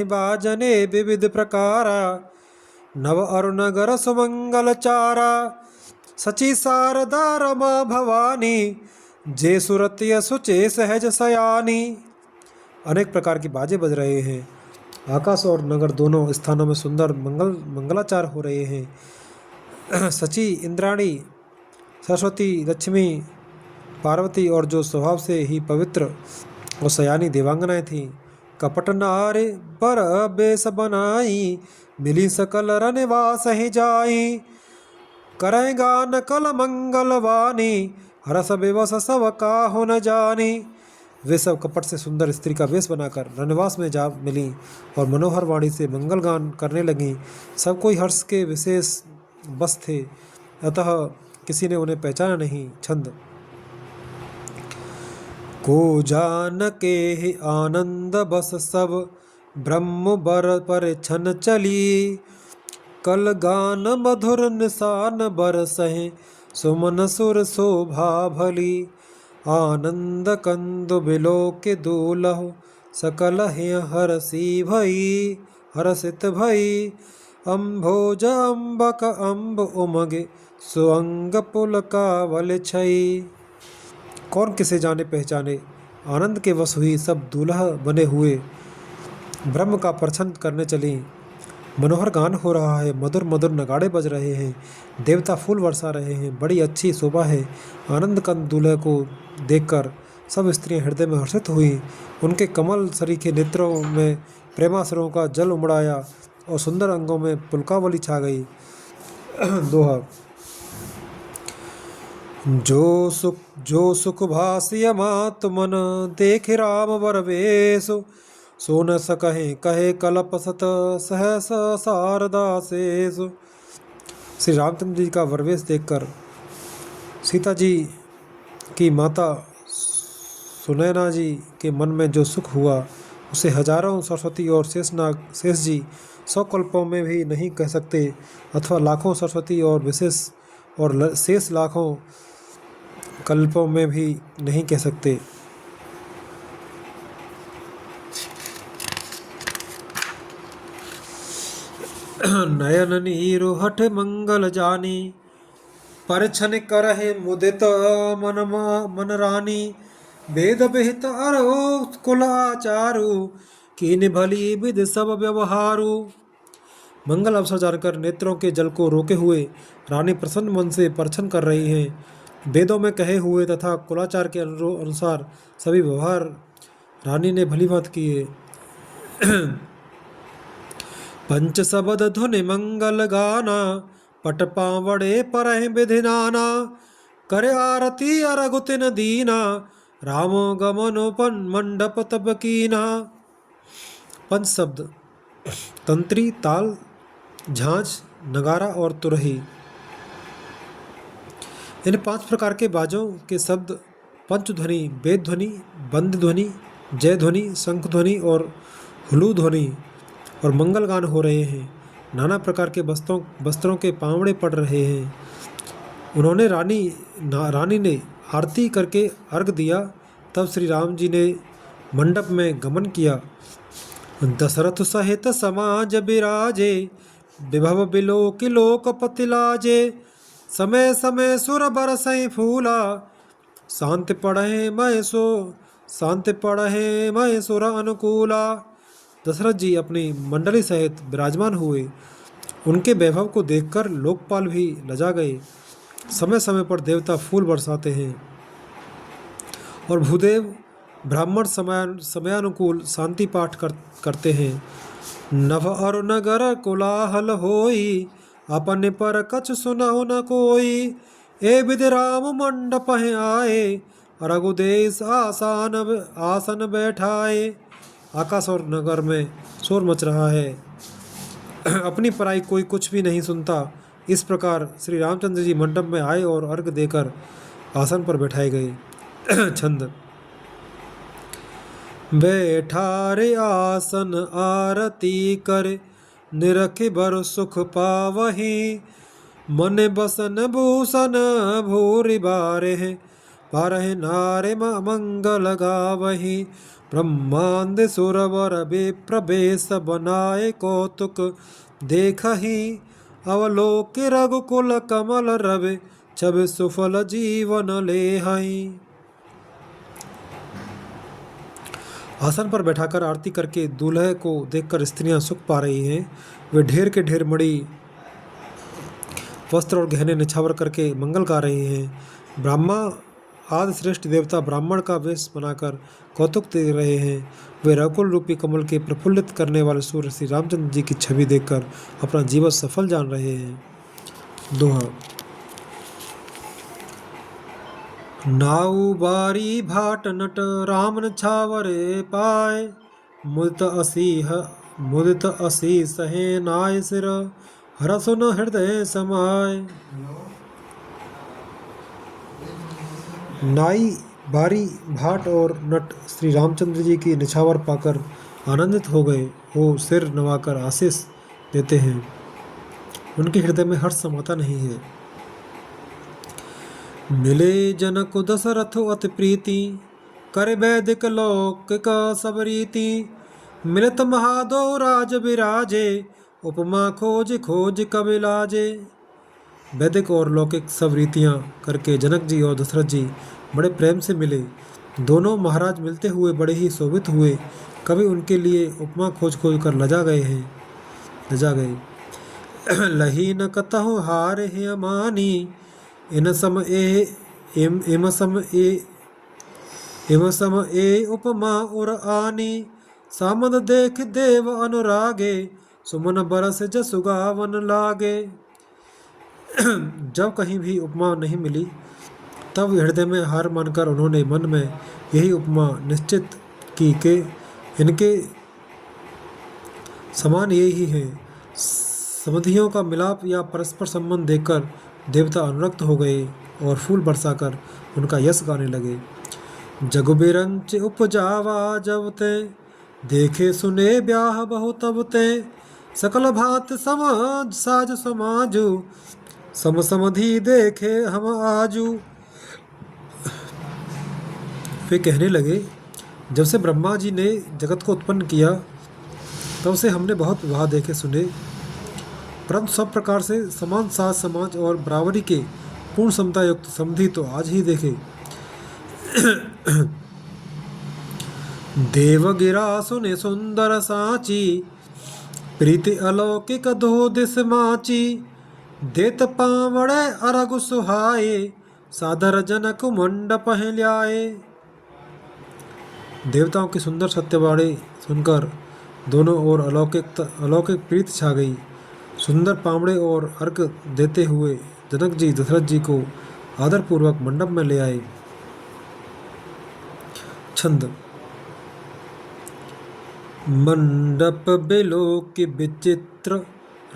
बाजने विविध प्रकारा, नव अरुणगर सुमंगल चारा। सची शारदा रमा भवानी, जे सुरत्य सुचे सहज सयानी। अनेक प्रकार की बाजे बज रहे हैं। आकाश और नगर दोनों स्थानों में सुंदर मंगलाचार हो रहे हैं। सची इंद्राणी, सरस्वती, लक्ष्मी, पार्वती और जो स्वभाव से ही पवित्र और सयानी देवांगनाएं थीं, कपट नारे बर बेस बनाई। मिली सकल रनवास ही जाई, करेगा नकल मंगलवानी। हरस बेवस सब काहु न जानी। वे सब कपट से सुंदर स्त्री का वेश बनाकर रनवास में जा मिली और मनोहर वाणी से मंगल गान करने लगी। सब कोई हर्ष के विशेष बस थे, अतः किसी ने उन्हें पहचाना नहीं। छंद। को जान के ही आनंद बस सब, ब्रह्म बर पर छन चली। कल गान मधुर निशान बरसहे, सुमन सुर शोभा भली। आनंद कंद बिलो के दूलहु, सकल ही हरसित भई। अम्भोज अम्बक अम्ब उमगे, सुअंग पुलकावल छई। कौन किसे जाने पहचाने, आनंद के वश हुई सब दूल्हा बने हुए ब्रह्म का प्रछन करने चली। मनोहर गान हो रहा है, मधुर मधुर नगाड़े बज रहे हैं, देवता फूल बरसा रहे हैं, बड़ी अच्छी शोभा है। आनंद कंद दूल्हे को देखकर सब स्त्रियां हृदय में हर्षित हुई। उनके कमल सरीखे नेत्रों में प्रेमासुरों का जल उमड़ाया और सुंदर अंगों में पुलकावली छा गई। दोहा। जो सुख भासिय मात मन, देख राम वर वेशु। सो न सकहे कहे कलप सत, सहस शारदा शेषु। श्री रामचंद्र जी का वरवेश देखकर सीता जी की माता सुनैना जी के मन में जो सुख हुआ, उसे हजारों सरस्वती और शेष जी 100 कल्पों में भी नहीं कह सकते, अथवा लाखों सरस्वती और शेष लाखों कल्पों में भी नहीं कह सकते। नयन नीरु हठ मंगल जानी, परछन करहे मुदित मन रानी। वेद विहित अरो कुल आचारु, कीन भली विध सब व्यवहारु। मंगल अवसर जानकर नेत्रों के जल को रोके हुए रानी प्रसन्न मन से परछन कर रही हैं। वेदों में कहे हुए तथा कुलाचार के अनुसार सभी व्यवहार रानी ने भली बात किए। पंच शबद धुनि मंगल गाना, पट पावड़े परह विधि नाना। करे आरती अरगुतिन दीना, रामो गमनोपन मंडप तब कीना। पंच शब्द तंत्री, ताल, झांझ, नगारा और तुरही। इन 5 प्रकार के बाजों के शब्द पंचध्वनि, वेद ध्वनि, बंद ध्वनि, जय ध्वनि, शंख ध्वनि और हुलू ध्वनि और मंगल गान हो रहे हैं। नाना प्रकार के वस्त्रों के पावड़े पड़ रहे हैं। उन्होंने रानी ने आरती करके अर्घ दिया। तब श्री राम जी ने मंडप में गमन किया। दशरथ सहित समाज बिराजे, विभव बिलोक लोकपति लाजे। समय समय सुर बरसई फूला, शांति पढ़े मय सुर अनुकूला। दशरथ जी अपनी मंडली सहित विराजमान हुए। उनके वैभव को देखकर लोकपाल भी लजा गए। समय समय पर देवता फूल बरसाते हैं और भूदेव ब्राह्मण समयानुकूल शांति पाठ करते हैं। नभ और नगर कोलाहल होई, अपने पर कछ सुनहु न कोई। ए विधि राम मंडप आए, रघुदेश आसन बैठाए। आकाश और नगर में शोर मच रहा है, अपनी पराई कोई कुछ भी नहीं सुनता। इस प्रकार श्री रामचंद्र जी मंडप में आए और अर्घ देकर आसन पर बैठाए गए। छंद। बैठारे आसन आरती कर, निरखि बर सुख पावही। मन बसन भूषण भूरि बारह, बारह नारे मंगल गावही। ब्रह्मांड सुरवर विप्र बेश बनाए, कौतुक देखही। अवलोक रघुकुल कमल रवि, छवि सुफल जीवन लेहई। आसन पर बैठाकर आरती करके दूल्हे को देखकर स्त्रियां सुख पा रही हैं। वे ढेर के ढेर मणि वस्त्र और गहने निछावर करके मंगल गा रहे हैं। ब्रह्मा आदि श्रेष्ठ देवता ब्राह्मण का वेश बनाकर कौतुक दे रहे हैं। वे रघुकुल रूपी कमल के प्रफुल्लित करने वाले सूर्य श्री रामचंद्र जी की छवि देखकर अपना जीवन सफल जान रहे हैं। दोहा। नाऊ बारी भाट नट, राम छावरे पाए। मुदित असी सहे नाय सिर, हरसुन हृदय समाय। नाई, बारी, भाट और नट श्री रामचंद्र जी की निछावर पाकर आनंदित हो गए। वो सिर नवाकर आशीष देते हैं। उनके हृदय में हर्ष समाता नहीं है। मिले जनक दशरथ अति प्रीति, कर वैदिक लौकिक सब रीति, मिलत महादो राज विराजे, उपमा खोज खोज कबि लाजे। वैदिक और लौकिक सब रीतियाँ करके जनक जी और दशरथ जी बड़े प्रेम से मिले। दोनों महाराज मिलते हुए बड़े ही शोभित हुए। कभी उनके लिए उपमा खोज खोज कर लजा गए। लही न कतहु हार है अमानी, इन सम ए इम सम ए उपमा उर आनी। सामद देख देव अनुरागे, सुमन बरस जसु गावन लागे। जब कहीं भी उपमा नहीं मिली तब हृदय में हार मानकर उन्होंने मन में यही उपमा निश्चित की कि इनके समान ये ही है। समधियों का मिलाप या परस्पर संबंध देखकर देवता अनुरक्त हो गए और फूल बरसाकर उनका यश गाने लगे। जग बिरंच उपजावा जब ते, देखे सुने ब्याह बहु तब ते। सकल भात समाज साज समाजू, सम समधि देखे हम आजू। वे कहने लगे, जब से ब्रह्मा जी ने जगत को उत्पन्न किया तब से हमने बहुत विवाह देखे सुने, परंतु सब प्रकार से समान साज समाज और बराबरी के पूर्ण समता युक्त समधि तो आज ही देखे। देव गिरा सुने सुंदर साची, प्रीति अलौकिक दो दिस माची। देत पावड़े अरगु सुहाए, सादर जनक मंडप ल्याए। देवताओं की सुंदर सत्यवाणी सुनकर दोनों ओर अलौकिक प्रीति छा गई। सुंदर पावड़े और अर्घ देते हुए जनक जी दशरथ जी को आदरपूर्वक मंडप में ले आए। छंद। मंडप बिलो की विचित्र,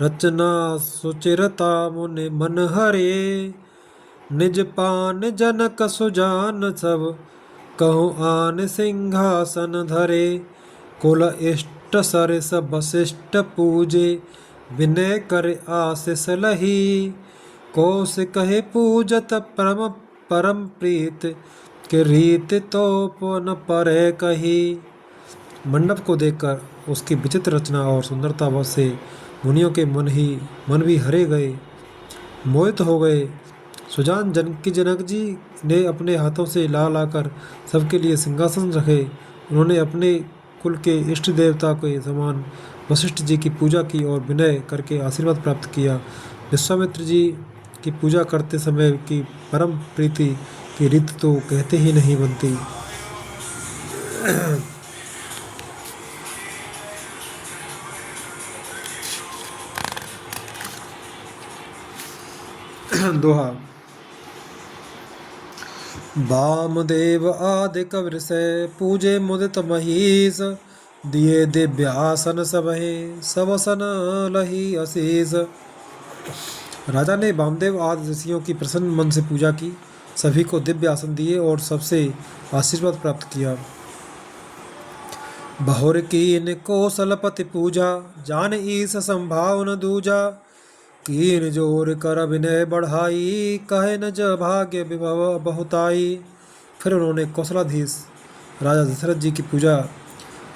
रचना सुचिरता मुनि मन हरे। निज पान जनक सुजान सब, कहूँ आन सिंहासन धरे। कुल इष्ट सरस वशिष्ठ पूजे, विनय कर आशीष लही। कोस कहे पूजत परम प्रीत, के रीत तो न परे कही। मंडप को देखकर उसकी विचित्र रचना और सुंदरता से मुनियों के मन भी हरे गए, मोहित हो गए। सुजान जनक जी ने अपने हाथों से ला कर सबके लिए सिंहासन रखे। उन्होंने अपने कुल के इष्ट देवता के समान वशिष्ठ जी की पूजा की और विनय करके आशीर्वाद प्राप्त किया। विश्वामित्र जी की पूजा करते समय की परम प्रीति की रीत तो कहते ही नहीं बनती। दोहा। वामदेव आदि कबीर से, पूजे मुदित महीस। दिए दिव्य आसन सबहे, सब सन लही अशीष। राजा ने वामदेव आदि ऋषियों की प्रसन्न मन से पूजा की, सभी को दिव्य आसन दिए और सबसे आशीर्वाद प्राप्त किया। बहुर कीन कौशलपति पूजा, जान ईस संभावन दूजा। कीन जोर कर विनय बढ़ाई, कहे न ज भाग्य विभव बहुताई। फिर उन्होंने कौशलाधीश राजा दशरथ जी की पूजा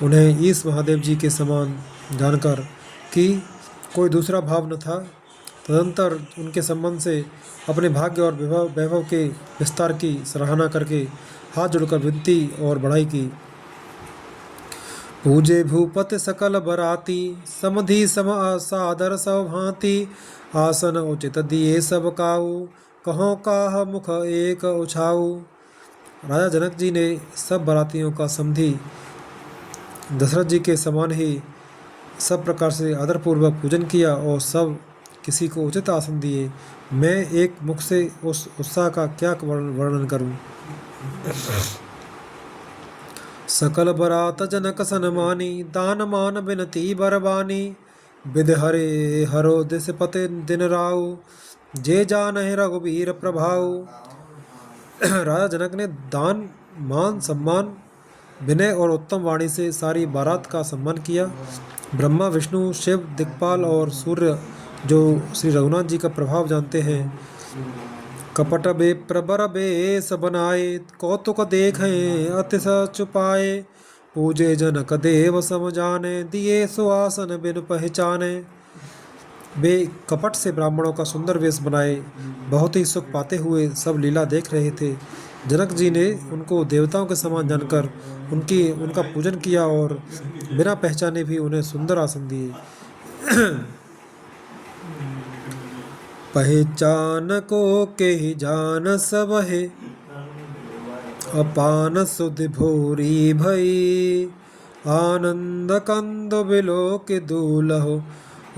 उन्हें ईश महादेव जी के समान जानकर कि कोई दूसरा भाव न था। तदंतर उनके संबंध से अपने भाग्य और वैभव के विस्तार की सराहना करके हाथ जोड़कर विनती और बढ़ाई की। पूजे भूपति सकल बराती, समधि सम सादर सब भांति। आसन उचित दिए सब काऊ, कहो काह मुख एक उछाऊ। राजा जनक जी ने सब बरातियों का समधि दशरथ जी के समान ही सब प्रकार से आदरपूर्वक पूजन किया और सब किसी को उचित आसन दिए। मैं एक मुख से उस उत्साह का क्या वर्णन करूं। सकल बरात जनक सनमानी, दान मान बिनती बरबानी। विद हरे हरो दिस पते दिन राउ, जे जान है रघुबीर प्रभाव। राजा जनक ने दान मान सम्मान विनय और उत्तम वाणी से सारी बारात का सम्मान किया। ब्रह्मा विष्णु शिव दिक्पाल और सूर्य जो श्री रघुनाथ जी का प्रभाव जानते हैं कपट बेप्रबर बेस बनाए, कौतुक देखें अतिश छुपाए। पूजे जनक देव सम जाने, दिए सुआसन बिन पहचाने। वे कपट से ब्राह्मणों का सुंदर वेश बनाए बहुत ही सुख पाते हुए सब लीला देख रहे थे। जनक जी ने उनको देवताओं के समान जानकर उनका पूजन किया और बिना पहचाने भी उन्हें सुंदर आसन दिए। पहचान को के ही जान सब है, अपान सुध भोरी भई। आनंद कंद बिलो के दूल्हो,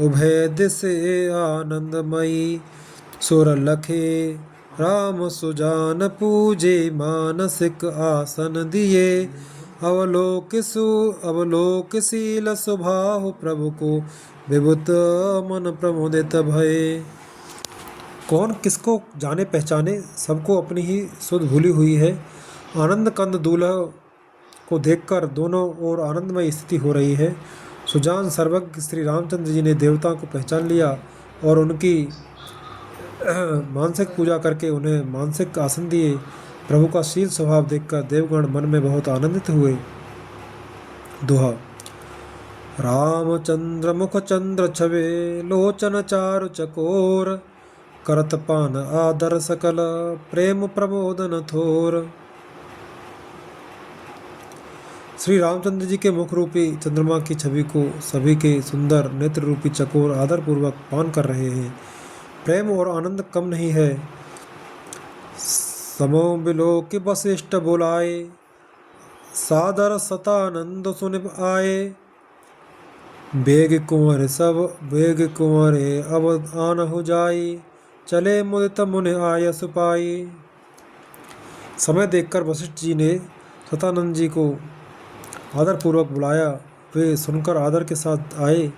उभय दिसे आनंदमयी। सुर लखे राम सुजान पूजे, मानसिक आसन दिए। अवलोकशील स्वभाव प्रभु को, विभुत मन प्रमोदित भये। कौन किसको जाने पहचाने, सबको अपनी ही सुध भूली हुई है। आनंद कंद दूल्हा को देखकर दोनों ओर आनंदमय स्थिति हो रही है। सुजान सर्वज्ञ श्री रामचंद्र जी ने देवताओं को पहचान लिया और उनकी मानसिक पूजा करके उन्हें मानसिक आसन दिए। प्रभु का शील स्वभाव देखकर देवगण मन में बहुत आनंदित हुए। दोहा। रामचंद्र मुख चंद्र छवे, लोचन चारु चकोर। करत पान आदर सकल, प्रेम प्रमोदन थोर। श्री रामचंद्र जी के मुख रूपी चंद्रमा की छवि को सभी के सुंदर नेत्र रूपी चकोर आदर पूर्वक पान कर रहे हैं। प्रेम और आनंद कम नहीं है। समो बिलो के वशिष्ठ बुलाए, सादर सतानंद सुन आए। बेग कुंवरे अब आन हो जाई, चले मुदित मुनि आय सुपाई। समय देखकर वशिष्ठ जी ने सतानंद जी को आदर पूर्वक बुलाया। वे सुनकर आदर के साथ आए।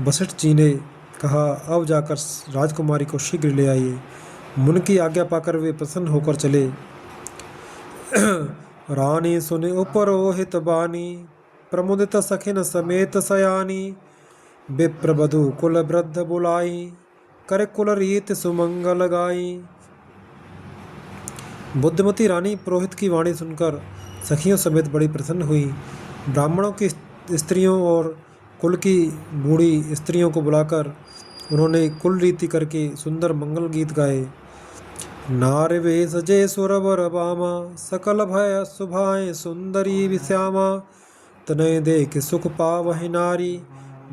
वशिष्ठ जी ने कहा, अब जाकर राजकुमारी को शीघ्र ले आइए। मुनि की आज्ञा पाकर वे प्रसन्न होकर चले। रानी सुने उपरोहित बानी, प्रमुदित सखिन समेत सयानी। विप्र बधु कुल वृद्ध बुलाई, कर कुल रीत सुमंगल गाई। बुद्धिमती रानी पुरोहित की वाणी सुनकर सखियों समेत बड़ी प्रसन्न हुई। ब्राह्मणों की स्त्रियों और कुल की बूढ़ी स्त्रियों को बुलाकर उन्होंने कुल रीति करके सुंदर मंगल गीत गाए। नार वेश जय सुरवर बामा, सकल भय सुभाए सुंदरी विश्यामा। तनय देख सुख पावहि नारी,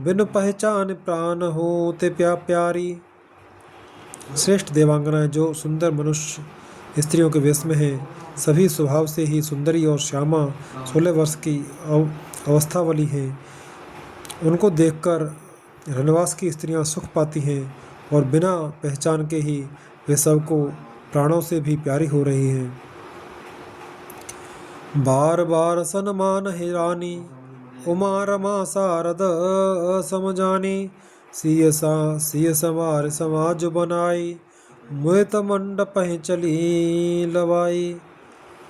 बिन पहचान प्राण होते प्यारी। श्रेष्ठ देवांगनाएं जो सुंदर मनुष्य स्त्रियों के वेश में हैं, सभी स्वभाव से ही सुंदरी और श्यामा 16 वर्ष की अवस्था वाली हैं। उनको देखकर रनवास की स्त्रियां सुख पाती हैं और बिना पहचान के ही वे सबको प्राणों से भी प्यारी हो रही हैं। बार बार सनमान है रानी, उमा रमा शारद समझानी। सिय समार समाज बनाई, मुहित मंडप चली लवाई।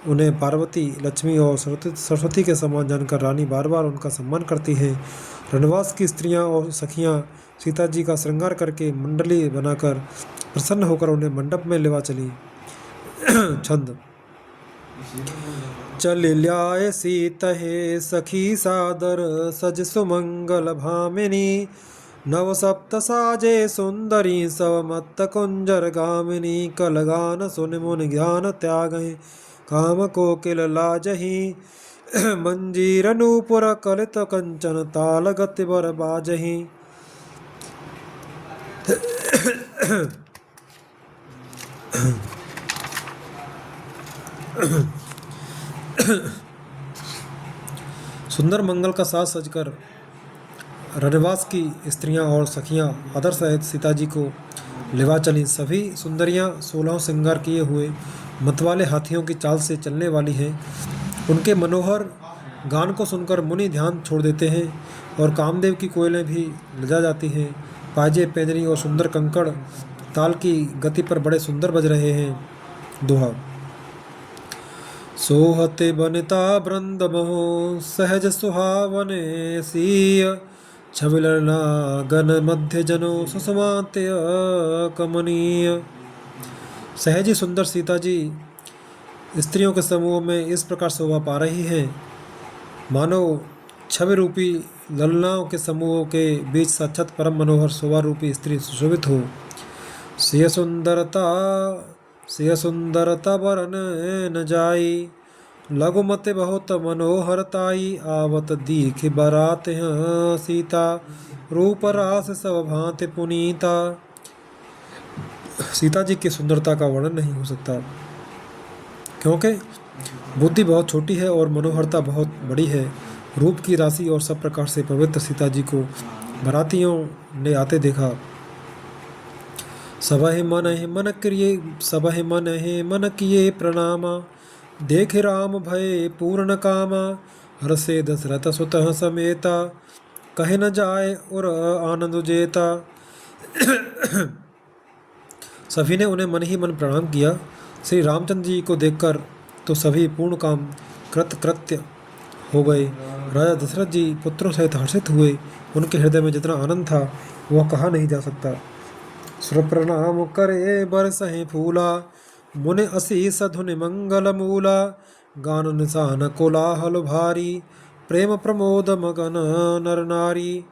उन्हें पार्वती, लक्ष्मी और सरस्वती के समान जानकर रानी बार बार उनका सम्मान करती हैं। रणवास की स्त्रियां और सखियां सीता जी का श्रृंगार करके मंडली बनाकर प्रसन्न होकर उन्हें मंडप में लेवा चली। छंद। चल ल्याय सीतहे सखी सादर, सज सुमंगल भामिनी। नव सप्त साजे सुंदरी, सब मत्त कुंजर गामिनी। कलगान सुन मुन ज्ञान त्यागहि, काम कोकिल लाजहि। मंजीर नूपुर कलित कंचन, ताल गति बर बाजहि। सुंदर मंगल का साज सजकर रनवास की स्त्रियां और सखियां आदर सहित सीता जी को लेवा चली। सभी सुंदरियां 16 श्रृंगार किए हुए मतवाले हाथियों की चाल से चलने वाली हैं। उनके मनोहर गान को सुनकर मुनि ध्यान छोड़ देते हैं और कामदेव की कोयलें भी लजा जाती हैं। पाजे, पैजनी और सुंदर कंकड़ ताल की गति पर बड़े सुंदर बज रहे हैं। दोहा। सोहते बनिता वृंद मोह, सहज सुहावने सीय। छबिलना गन मध्य जनो, सुषमात्य कमनीय। सहज ही सुंदर सीता जी स्त्रियों के समूह में इस प्रकार शोभा पा रही हैं मानो छवि रूपी ललनाओं के समूहों के बीच साक्षात परम मनोहर शोभा रूपी स्त्री सुशोभित हो। सिय सुंदरता सिय सुंदरता बरन न जाई, लघुमति बहुत मनोहरताई, आवत दीख बरात हैं सीता, रूप रास सब भांति पुनीता। सीता जी की सुंदरता का वर्णन नहीं हो सकता, क्योंकि बुद्धि बहुत छोटी है और मनोहरता बहुत बड़ी है। रूप की राशि और सब प्रकार से पवित्र सीता जी को बारातियों ने आते देखा। सबहि मन किए प्रणामा, देख राम भय पूर्ण कामा, हर्षे दशरथ सुतः समेता, कहे न जाए और आनंद जेता। सभी ने उन्हें मन ही मन प्रणाम किया। श्री रामचंद्र जी को देखकर तो सभी पूर्ण काम कृत्य हो गए। राजा दशरथ जी पुत्रों सहित हर्षित हुए। उनके हृदय में जितना आनंद था वह कहा नहीं जा सकता। सुर प्रणाम करे बरसहि फूला, मुनि असीस धुनि मंगल मूला, गान निशान कोलाहल भारी, प्रेम प्रमोद मगन नर नारी।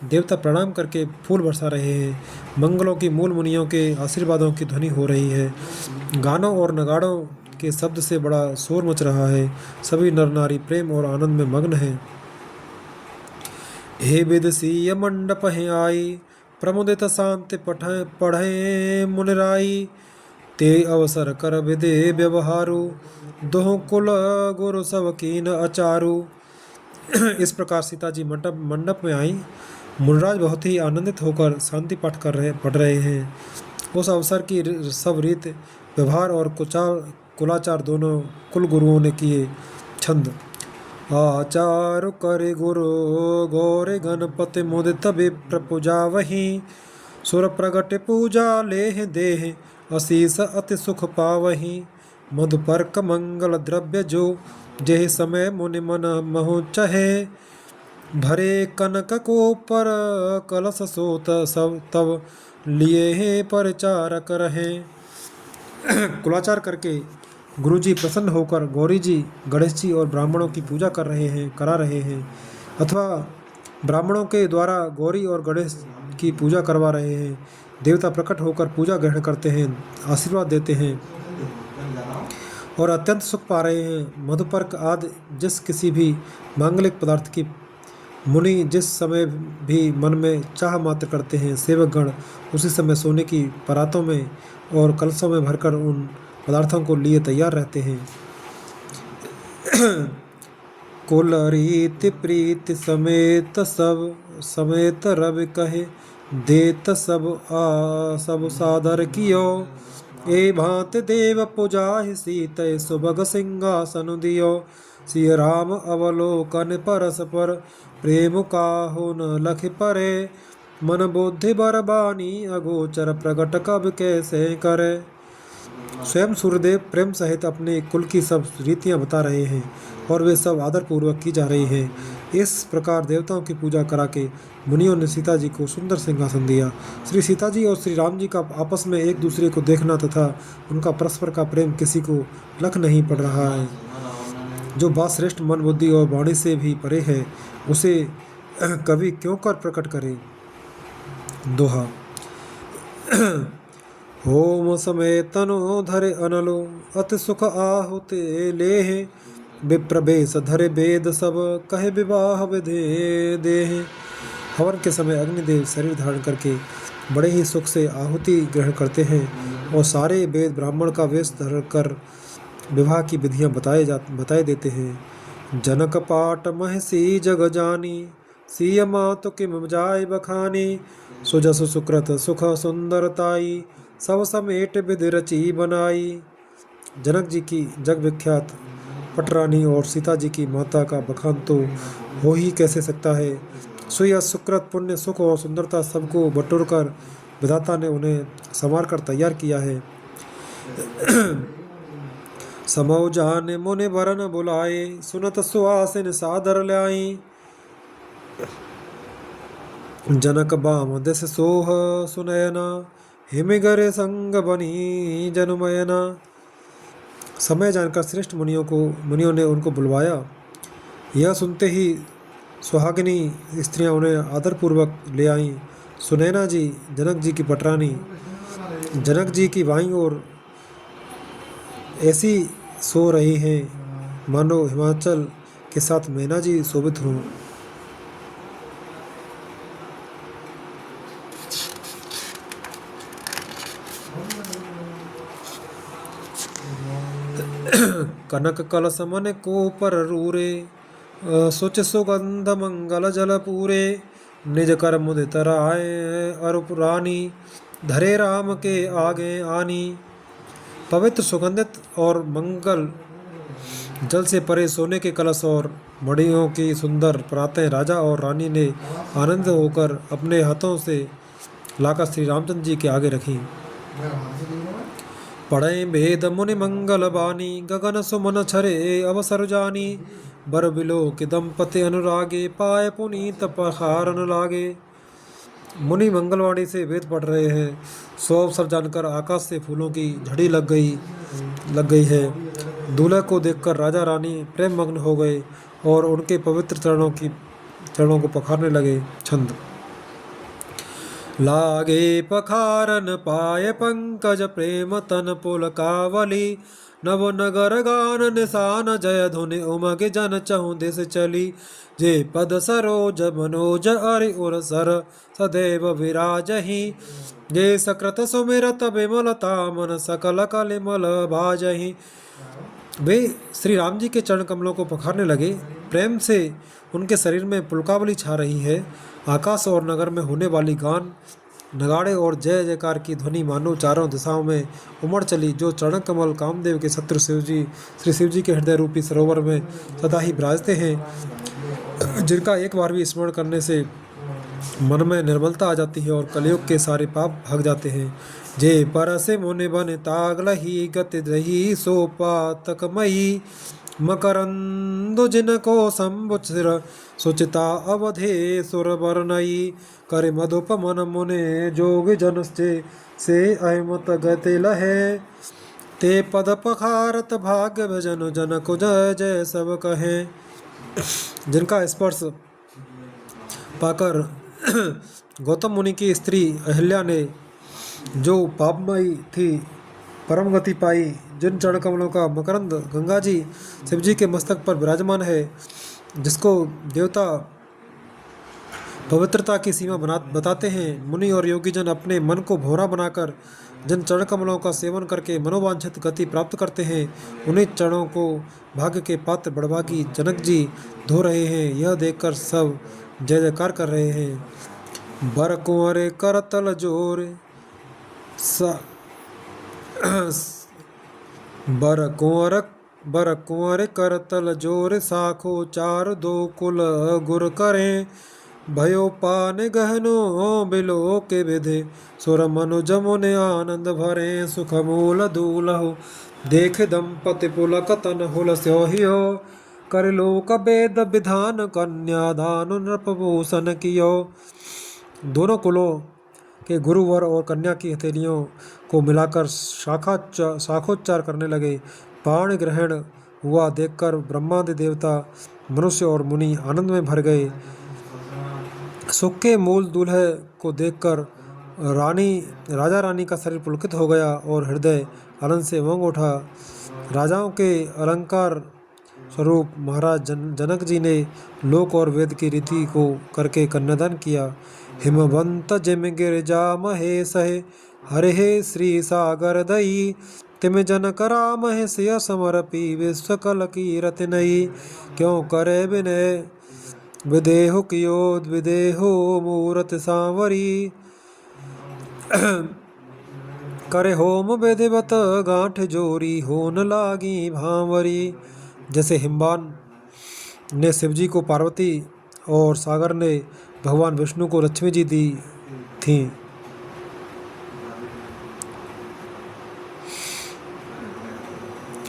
देवता प्रणाम करके फूल बरसा रहे हैं। मंगलों की मूल मुनियों के आशीर्वादों की ध्वनि हो रही है। गानों और नगाड़ों के शब्द से बड़ा शोर मच रहा है। सभी नर नारी प्रेम और आनंद में मग्न हैं। हे विदसीय मंडप हैं आई, प्रमुदित शांति पढ़े मुनिराई, ते अवसर कर विदे व्यवहारु, दोह कुल गुरु सब कीन अचारु। इस प्रकार सीता जी मंडप में आई। मुनराज बहुत ही आनंदित होकर शांति पाठ पढ़ रहे हैं। उस अवसर की सब रीत व्यवहार और कुलाचार दोनों कुल गुरुओं ने किए। छंद आचार करे गुरु गौरे गणपति मुदित विप्र पूजा वही, सुर प्रगट पूजा लेह देह असीस अति सुख पावही, मधुपर्क मंगल द्रव्य जो जेह समय मुनि मन महु चहे, भरे कनक को पर कलश सोत सब तब लिए हैं परचारक रहे। कुलाचार करके गुरुजी प्रसन्न होकर गौरी जी, गणेश जी और ब्राह्मणों की पूजा करा रहे हैं, अथवा ब्राह्मणों के द्वारा गौरी और गणेश की पूजा करवा रहे हैं। देवता प्रकट होकर पूजा ग्रहण करते हैं, आशीर्वाद देते हैं और अत्यंत सुख पा रहे हैं। मधुपर्क आदि जिस किसी भी मांगलिक पदार्थ की मुनि जिस समय भी मन में चाह मात्र करते हैं, सेवकगण उसी समय सोने की परातों में और कलशों में भरकर उन पदार्थों को लिए तैयार रहते हैं। कुल रीति प्रीति समेत रवि कहे, देत सब सादर कियो, ए भांत देव पुजाहि सीत सुभग सिंहासन दियो, सिय राम अवलोकन परस्पर, प्रेम काहु न लख परे, मन बुद्धि बरबानी अगोचर, प्रगट कब कैसे करे। स्वयं सूर्यदेव प्रेम सहित अपने कुल की सब रीतियां बता रहे हैं और वे सब आदर पूर्वक की जा रही हैं। इस प्रकार देवताओं की पूजा करा के मुनियों ने सीता जी को सुंदर सिंहासन दिया। श्री सीता जी और श्री राम जी का आपस में एक दूसरे को देखना तथा उनका परस्पर का प्रेम किसी को लख नहीं पड़ रहा है। जो बात श्रेष्ठ मन बुद्धि और वाणी से भी परे है, उसे कवि क्यों कर प्रकट करे। दोहा होम समेत तनु धरे अनलो, अति सुख आहुते लेह, विप्रवेश धरे वेद सब, कहे विवाह विधे देह। हवन के समय अग्निदेव शरीर धारण करके बड़े ही सुख से आहुति ग्रहण करते हैं और सारे वेद ब्राह्मण का वेश धर कर विवाह की विधियां बताए देते हैं। जनक पाट महसी जग जानी, सिय मातु किम जाय बखानी, सुजस सुकृत सुख सुंदरताई, सब समेट विधि रची बनाई। जनक जी की जग विख्यात पटरानी और सीता जी की माता का बखान तो हो ही कैसे सकता है। सुय सुकृत पुण्य सुख और सुंदरता सबको बटोर कर विधाता ने उन्हें संवार कर तैयार किया है। समौ जाने मुनि वरन बुलाए, सुनत सुहासिन सादर ल्याई, जनक बाम दिस सोह सुनैना, हिमगर संग बनी जनुमयना। समय जानकर श्रेष्ठ मुनियों ने उनको बुलवाया। यह सुनते ही सुहागिनी स्त्रियां उन्हें आदरपूर्वक ले आईं। सुनैना जी जनक जी की पटरानी, जनक जी की बाईं ओर ऐसी सो रही हैं मानो हिमाचल के साथ मैना जी शोभित हों। कनक कलश मन को पर रूरे, सुच सुगंध मंगल जल पूरे। निज कर मुदित राय अरूप रानी, धरे राम के आगे आनी। पवित्र सुगंधित और मंगल जल से परे सोने के कलश और मड़ियों की सुंदर परातें राजा और रानी ने आनंद होकर अपने हाथों से लाकर श्री रामचंद्र जी के आगे रखी। पढ़े भेद मुनि मंगल बानी, गगन सुमन छरे अवसर जानी। बर बिलो के दंपति अनुरागे, पाए पुनीत पहारन लागे। मुनि मंगलवाणी से वेद पढ़ रहे हैं। सो अवसर जानकर आकाश से फूलों की झड़ी लग गई है। दूल्हे को देखकर राजा रानी प्रेम मग्न हो गए और उनके पवित्र चरणों को पखारने लगे। छंद। लागे पखारन पाए पंकज, प्रेम तन पुलकावली। नव नगर गान निशान, जय धुनि उमग जन चहु दिस चली। जे पद सरोज मनोज अरि उर सर, सदैव विराजहि। जे सकृत सुमिरत विमलता, मन सकल कलिमल भाजहि। वे श्री राम जी के चरण कमलों को पखारने लगे। प्रेम से उनके शरीर में पुलकावली छा रही है। आकाश और नगर में होने वाली गान, नगाड़े और जय जयकार की ध्वनि मानो चारों दिशाओं में उमड़ चली। जो चरण कमल कामदेव के शत्रु श्री शिव जी के हृदय रूपी सरोवर में सदा ही विराजते हैं, जिनका एक बार भी स्मरण करने से मन में निर्मलता आ जाती है और कलयुग के सारे पाप भाग जाते हैं। जे परसे मुनि बन तागलही, गति रही सो पातकमयी। मकरंदो जिनको संबुचिर, सुचिता अवधे सुर बरनई। करे मधुप मन मुने जोग जन से अहिमत गति लहे। ते पद पखारत भाग्य भजन, जन को जय जय सब कहे। जिनका स्पर्श पाकर गौतम मुनि की स्त्री अहिल्या ने, जो पापमयी थी, परम गति पाई। जिन चरण कमलों का मकरंद गंगा जी शिव जी के मस्तक पर विराजमान है, जिसको देवता पवित्रता की सीमा बताते हैं। मुनि और योगी जन अपने मन को भौरा बनाकर जिन चरण कमलों का सेवन करके मनोवांछित गति प्राप्त करते हैं, उन्हीं चरणों को भाग्य के पात्र बड़भागी जनक जी धो रहे हैं। यह देखकर सब जय जयकार कर रहे हैं। बर कुंवरे करतल जोर बर कुंवर करतल जोर, साखो चार दो कुल गुर करें। भयो पान गहनो बिलो के विधे, सुर मनु जमुने आनंद भरे। सुख मूल दूलहु देख दंपति पुलक तन हुल स्योहियो। कर लोक वेद विधान, कन्यादान नृपभूषण कियो। दोनों कुलों के गुरुवर और कन्या की हथेलियों को मिलाकर शाखोच्चार करने लगे। पाण ग्रहण हुआ देखकर ब्रह्मादि देवता, मनुष्य और मुनि आनंद में भर गए। सुख के मूल दूल्हे को देखकर राजा रानी का शरीर पुलकित हो गया और हृदय आनंद से उमंग उठा। राजाओं के अलंकार स्वरूप महाराज जनक जी ने लोक और वेद की रीति को करके कन्यादान किया। हिमवंत जिम गिरजा महेश है, हरे हे श्री सागर दई। तिम जनक राम है सिय समरपी, विश्वकल कीरत नई। क्यों करे विनय विदेहो कियो, विदेहो मूरत सांवरी। करे होम विधिवत गांठ जोरी, होन लागी भांवरी। जैसे हिमवान ने शिवजी को पार्वती और सागर ने भगवान विष्णु को लक्ष्मी जी दी थी,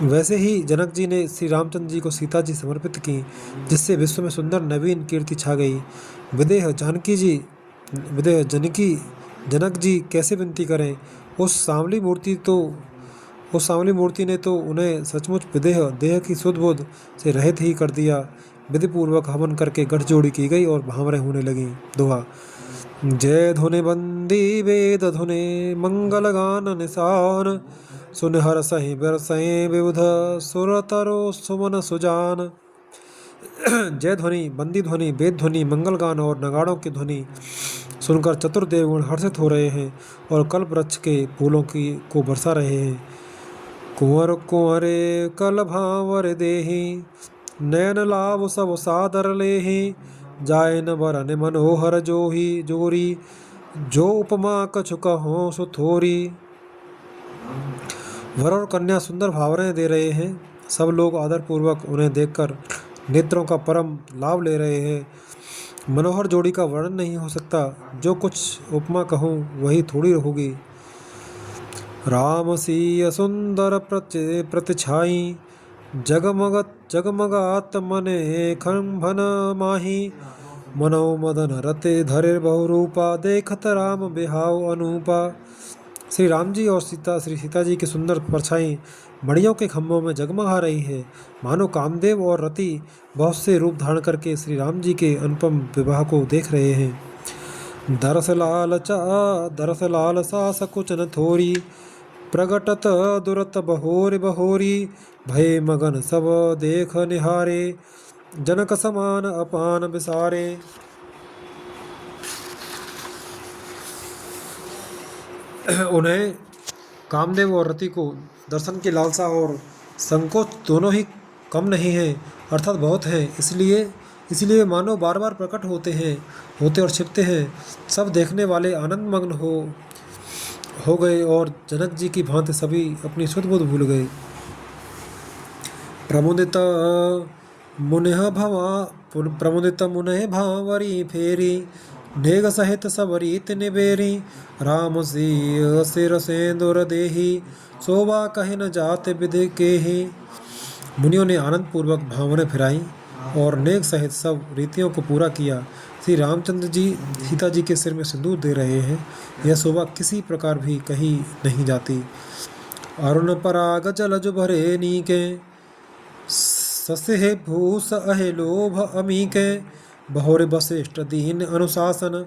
वैसे ही जनक जी ने श्री रामचंद्र जी को सीता जी समर्पित की, जिससे विश्व में सुंदर नवीन कीर्ति छा गई। विदेह जानकी जनक जी कैसे विनती करें। उस सांवली मूर्ति ने तो उन्हें सचमुच विदेह देह की सुध बुध से रहित ही कर दिया। विधिपूर्वक हवन करके गठजोड़ी की गई और भावरें होने लगी। दोहा। जय धुनि बंदी वेद धुनि मंगल गान निशान, सुन हर सही बिरसई विबुध सुर तरो सुमन सुजान। जय ध्वनि, बंदी ध्वनि, वेद ध्वनि, मंगल गान और नगाड़ों की ध्वनि सुनकर चतुर देवगण हर्षित हो रहे हैं और कल्प वृक्ष के फूलों को बरसा रहे हैं। कुंवर कुंवरे कल भावर देहि, नयन लाभ सब सादर लेहि, जाय न बरन मनोहर जोरी, जो उपमा कछु कहो सो थोरी। वर और कन्या सुंदर भावरें दे रहे हैं। सब लोग आदरपूर्वक उन्हें देखकर नेत्रों का परम लाभ ले रहे हैं। मनोहर जोड़ी का वर्णन नहीं हो सकता। जो कुछ उपमा कहूँ वही थोड़ी होगी। राम सिय सुंदर प्रतिछाई, जगमगात मने खंभन माही, मनो मदन रते धरे बहुरूपा, देखत राम बिहाव अनूपा। श्री राम जी और श्री सीता जी की सुंदर परछाई मड़ियों के खंभों में जगमगा रही है। मानो कामदेव और रति बहुत से रूप धारण करके श्री राम जी के अनुपम विवाह को देख रहे हैं। दरस लाल सा सकुचन थोरी, प्रगटत दुरत बहोरी, भय मगन सब देख निहारे, जनक समान अपान बिसारे। उन्हें कामदेव और रति को दर्शन की लालसा और संकोच दोनों ही कम नहीं है, अर्थात बहुत है। इसलिए मानो बार बार प्रकट होते और छिपते हैं। सब देखने वाले आनंद मग्न हो गए और जनक जी की भांति सभी अपनी सुध बुध भूल गए। प्रमुदित मुने भावरी फेरी, नेग सहित सब रीत निबेरी, राम सिर सेंदुर देही, शोभा कहे न जात विधि केहि। मुनियों ने आनंद पूर्वक भावनें फिराई और नेग सहित सब रीतियों को पूरा किया। श्री रामचंद्र जी सीता जी के सिर में सिंदूर दे रहे हैं। यह शोभा किसी प्रकार भी कही नहीं जाती। अरुण पराग जलज भरे नीके, ससे भूस अहे लोभ अमीके, बहोरे वशिष्ठ दीन अनुशासन,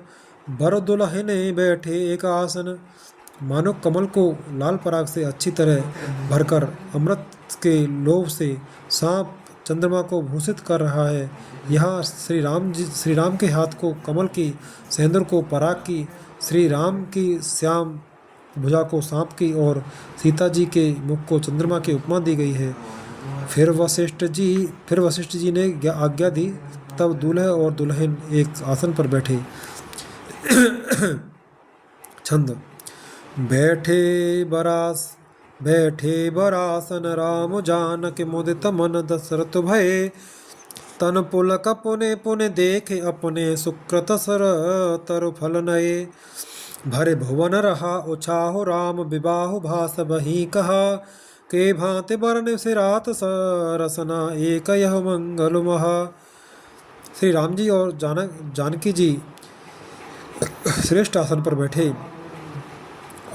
बर दुल्हने बैठे एक आसन। मानो कमल को लाल पराग से अच्छी तरह भरकर अमृत के लोभ से सांप चंद्रमा को भूषित कर रहा है। यहाँ श्री राम के हाथ को कमल की, सेंदूर को पराग की, श्री राम की श्याम भुजा को सांप की और सीता जी के मुख को चंद्रमा की उपमा दी गई है। फिर वशिष्ठ जी ने आज्ञा दी। तब दूल्हे और दुल्हन एक आसन पर बैठे। छंद। बैठे बरासन राम जानक, मुदित मन दशरथ भय, तन पुलक पुने पुने देखे अपने, सुकृत सर तरु फल नये। भरे भुवन रहा उछाहो राम, विबाहु भास बही कहा, के भांति बरन सिरात सरसना, एक यह मंगल महा। श्री राम जी और जानकी जी श्रेष्ठ आसन पर बैठे।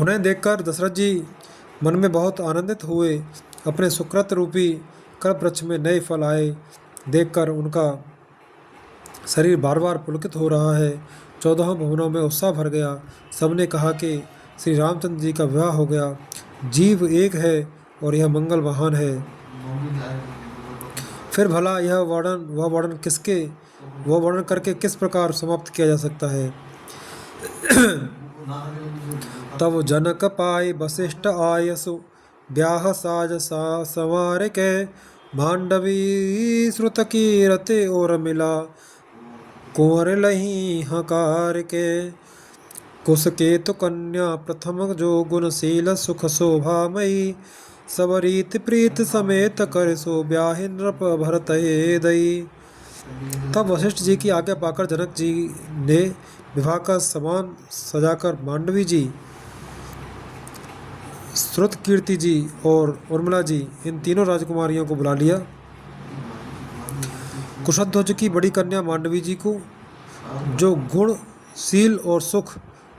उन्हें देखकर दशरथ जी मन में बहुत आनंदित हुए। अपने सुकृत रूपी कल्प वृक्ष में नए फल आए देखकर उनका शरीर बार बार पुलकित हो रहा है। 14 भुवनों में उत्साह भर गया। सबने कहा कि श्री रामचंद्र जी का विवाह हो गया। जीव एक है और यह मंगल महान है। फिर भला यह वर्णन करके किस प्रकार समाप्त किया जा सकता है। तब जनक पाए वशिष्ठ आयसु, ब्याह साज संवार के, मांडवी श्रुत कीरते और मिला, कुंवर लही हकार के। कुश केतु कन्या प्रथम जो गुणशील सुख शोभामयी, सब रीत प्रीत समेत कर सो ब्याहि नृप भरत दई। तब वशिष्ठ जी की आज्ञा पाकर जनक जी ने विवाह का सामान सजाकर मांडवी जी, श्रुत कीर्ति जी और उर्मिला जी, इन तीनों राजकुमारियों को बुला लिया। कुशध्वज की बड़ी कन्या मांडवी जी को, जो गुणशील और सुख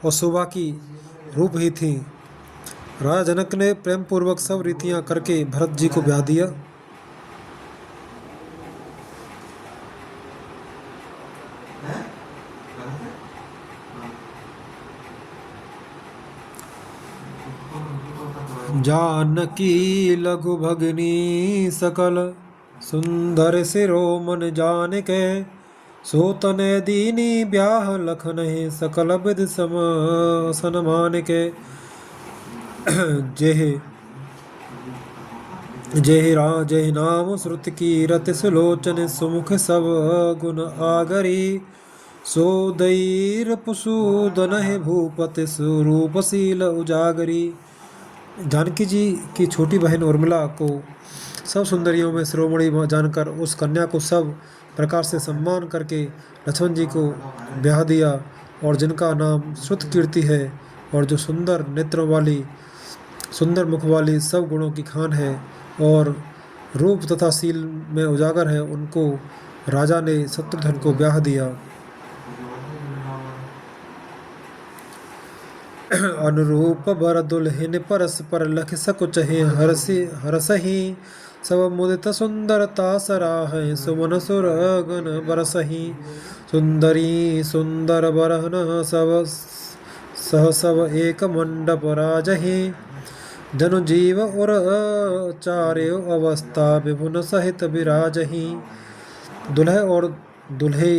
और शोभा की रूप ही थी। राजा जनक ने प्रेम पूर्वक सब रीतियां करके भरत जी को ब्याह दिया। जानकी लघु भगनी सकल सुंदर सिरो मन जान के सोतने दीनी ब्याह लखन सकल विध सम सनमान के जेह जेहि नाम श्रुति की रति सुलोचन सुमुख सब गुण आगरी सो दैर पुसूदन भूपति स्वरूपशील उजागरी। जानकी जी की छोटी बहन उर्मिला को सब सुंदरियों में शिरोमणि जानकर उस कन्या को सब प्रकार से सम्मान करके लक्ष्मण जी को ब्याह दिया, और जिनका नाम श्रुत कीर्ति है और जो सुंदर नेत्रों वाली सुंदर मुख वाली सब गुणों की खान है और रूप तथा शील में उजागर है, उनको राजा ने शत्रुघ्न को ब्याह दिया। अनुरूप बर दुल्हिन परस्पर लख सकुच हरसही सब मुदित सुंदरता सराहै सुमन सुरगन बरसही सुंदरी सुंदर बरहन सब सह सब एक मंडप राजही जनु जीव और चार्य अवस्था विभुन सहित विराजही। दुल्हे और दुल्हे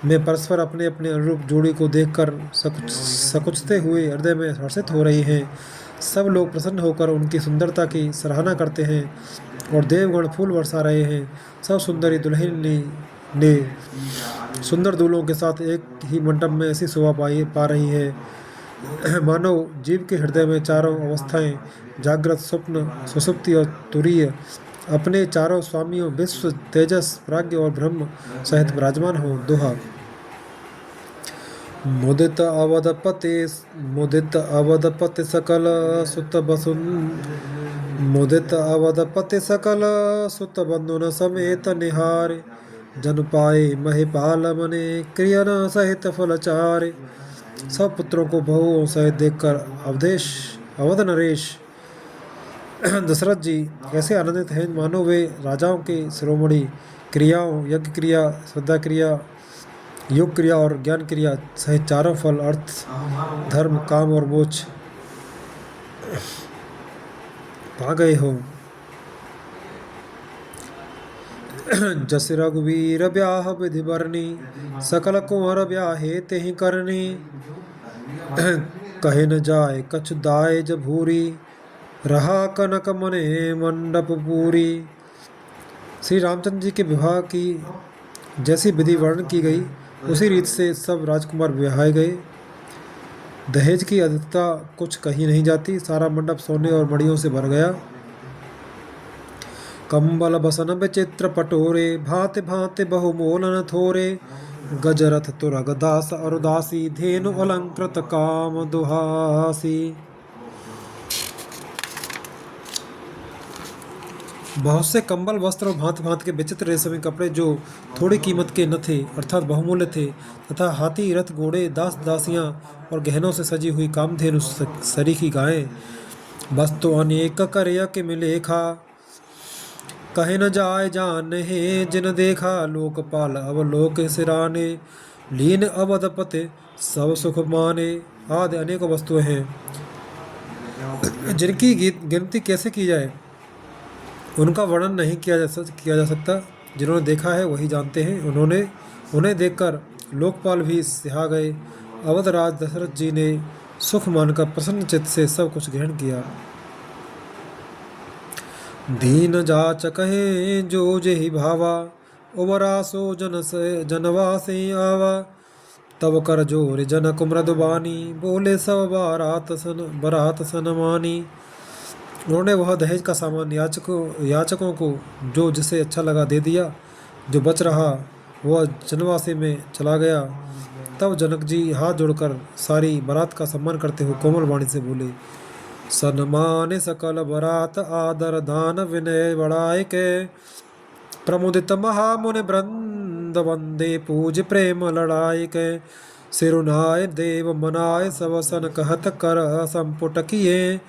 में परस्पर अपने अपने अनुरूप जोड़ी को देखकर सकुचते हुए हृदय में हर्षित हो रही हैं। सब लोग प्रसन्न होकर उनकी सुंदरता की सराहना करते हैं और देवगण फूल बरसा रहे हैं। सब सुंदरी दुल्हन ने सुंदर दूल्हों के साथ एक ही मंडप में ऐसी शोभा पा रही है मानो जीव के हृदय में चारों अवस्थाएं जागृत स्वप्न सुसुप्ति और तुरीय अपने चारों स्वामियों विश्व तेजस प्राज्ञ और ब्रह्म सहित विराजमान हो। दोहा। मुदित अवधपति सकल सुत बसुन मुदित अवधपति सकल सुत बंधुन समेत निहार जन पाए महिपाल मने क्रियन सहित फलचार। सब पुत्रों को बहुओं सहित देखकर अवध नरेश दशरथ जी ऐसे आनंदित हैं मानो वे राजाओं के शिरोमणि क्रियाओं यज्ञ क्रिया श्रद्धा क्रिया योग क्रिया और ज्ञान क्रिया सहित चारों फल अर्थ धर्म काम और मोक्ष पा गए हो। जस रघुवीर ब्याह विधि बरनी सकल कुंवर ब्याहे तेहि करनी कहे न जाए कछु दाय जब भूरी रहा कनक मने मंडप पूरी। श्री रामचंद्र जी के विवाह की जैसी विधि वर्णन की गई उसी रीत से सब राजकुमार ब्याहे गए। दहेज की अधिकता कुछ कही नहीं जाती। सारा मंडप सोने और मड़ियों से भर गया। कंबल बसन विचित्र पटोरे भांति भांति बहुमोलन थोरे गजरथ तुरग दास अरुदासी धेनु अलंकृत काम दुहासी। बहुत से कंबल वस्त्र और भांति भांति के विचित्र रेशमी कपड़े जो थोड़ी कीमत के न थे अर्थात बहुमूल्य थे तथा हाथी रथ घोड़े दास दासियां और गहनों से सजी हुई कामधेनु सरीखी गायें वस्तु अनेक करय के मिलेखा कहे न जाय जान हे जिन देखा लोकपाल अवलोक सिराने लीन अवधपति सब सुख माने। आदि अनेकों वस्तुएं हैं जिनकी गिनती कैसे की जाए, उनका वर्णन नहीं किया जा सकता। जिन्होंने देखा है वही जानते हैं। उन्हें देखकर लोकपाल भी सिहा गए। अवधराज दशरथ जी ने सुख मानकर प्रसन्न चित्त से सब कुछ ग्रहण किया। दीन जाच कहे जो जेहि भावा उबरा सो जनवासे आवा तब कर जोर जनक मृदुबानी बोले सब बारात सन मानी। उन्होंने वह दहेज का सामान याचकों को जो जिसे अच्छा लगा दे दिया। जो बच रहा वह जनवासे में चला गया। तब जनक जी हाथ जोड़कर सारी बारात का सम्मान करते हुए कोमल वाणी से बोले, सन्मान सकल बरात आदर दान विनय बढ़ाए के प्रमुदित महामुनि वृंद वंदे पूज प्रेम लड़ाई के सिरुनाय देव मनाय सवसन कहत कर संपुट किए,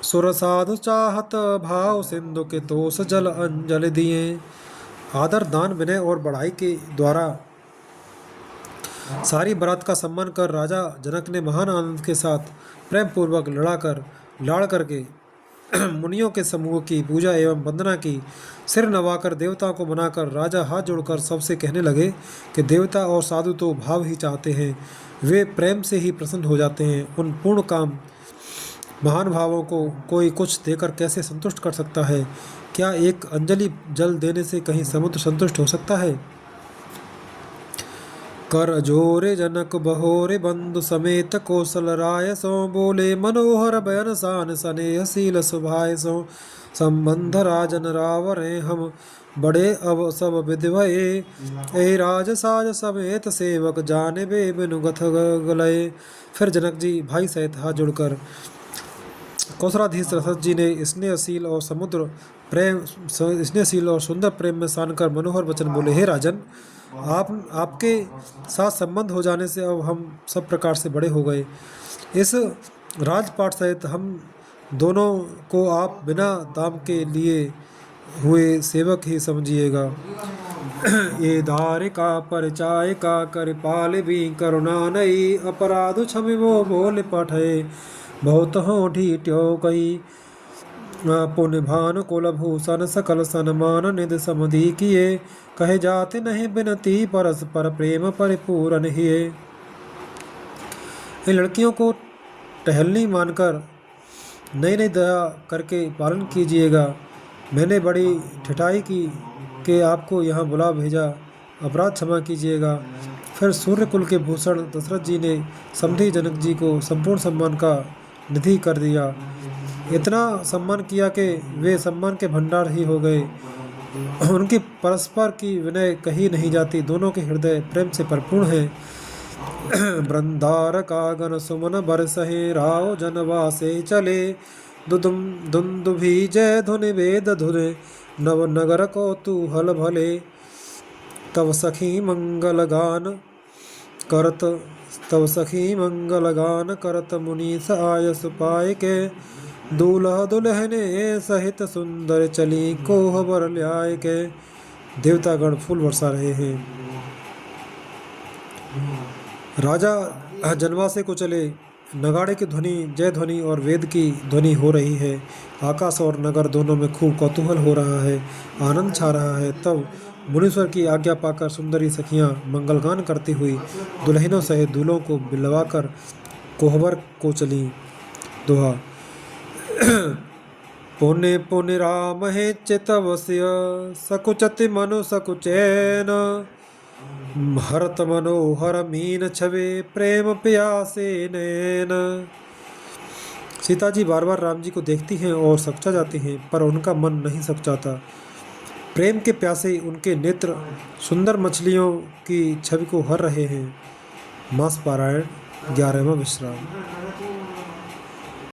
सुर साधु चाहत भाव सिंधु के तोष जल अंजलि दिए। आदर दान विनय और बढ़ाई के द्वारा सारी बारात का सम्मान कर राजा जनक ने महान आनंद के साथ प्रेम पूर्वक लाड़ करके मुनियों के समूह की पूजा एवं वंदना की। सिर नवाकर देवताओं को मनाकर राजा हाथ जोड़कर सबसे कहने लगे कि देवता और साधु तो भाव ही चाहते हैं, वे प्रेम से ही प्रसन्न हो जाते हैं। उन पूर्ण काम महान भावों को कोई कुछ देकर कैसे संतुष्ट कर सकता है? क्या एक अंजलि जल देने से कहीं समुद्र संतुष्ट हो सकता है? कर जोरे जनक बहोरे बंधु समेत कौशल राय सो, बोले मनोहर बयन सान स्नेहशील सुभाय सो। संबंध राजन रावरे हम बड़े अब सब विधवये, ए राज साज समेत सेवक जाने बे बिनु गथ गलय। फिर जनक जी भाई सहित हाथ जोड़कर कौशलाधीश रसद जी ने स्नेहशील और सुंदर प्रेम में सानकर मनोहर वचन बोले, हे राजन, आपके साथ संबंध हो जाने से अब हम सब प्रकार से बड़े हो गए। इस राजपाट सहित हम दोनों को आप बिना दाम के लिए हुए सेवक ही समझिएगा। ये दार का परिचाय का कर पाल भी करुणा नई, अपराध क्षमि वो बोल पठे बहुत हो ढीट्यो कई। पुण्य भान कुलभूषण सकल सन्मान निध समधि किए, कहे जाते नहीं बिनती परस्पर प्रेम परिपूर्ण हिए। इन लड़कियों को टहलनी मानकर नई नई दया करके पालन कीजिएगा। मैंने बड़ी ठिठाई की कि आपको यहाँ बुला भेजा, अपराध क्षमा कीजिएगा। फिर सूर्यकुल के भूषण दशरथ जी ने समधी जनक जी को संपूर्ण सम्मान का निधि कर दिया। इतना सम्मान किया कि वे सम्मान के भंडार ही हो गए। उनकी परस्पर की विनय कही नहीं जाती, दोनों के हृदय प्रेम से परिपूर्ण हैं। वृंदार कागन सुमन बरसहे राव जनवासे चले, दुंदुभि जय धुनि वेद धुने नव नगर को तू हल भले। तव सखी मंगल गान करत मुनीस आयस पाए के, दूल्हा दुल्हने सहित सुंदर चली कोह बर ल्याय के। देवतागण फूल बरसा रहे हैं। राजा जनवासे को चले, नगाड़े की ध्वनि, जय ध्वनि और वेद की ध्वनि हो रही है। आकाश और नगर दोनों में खूब कौतूहल हो रहा है, आनंद छा रहा है। तब मुनीश्वर की आज्ञा पाकर सुंदरी सखियां मंगलगान करती हुई दुल्हनों सहित दूल्हों को बिलवाकर कोहबर को चली। दोहा। पुण्य पुण्य राम है चितवस्य, सकुचति मनु सकुचैन, हरत मनोहर मीन छवे प्रेम प्यासे नैन। सीता जी बार बार राम जी को देखती हैं और सकुचा जाती हैं, पर उनका मन नहीं सकुचाता। प्रेम के प्यासे उनके नेत्र सुंदर मछलियों की छवि को हर रहे हैं। मास पारायण 11वां विश्राम।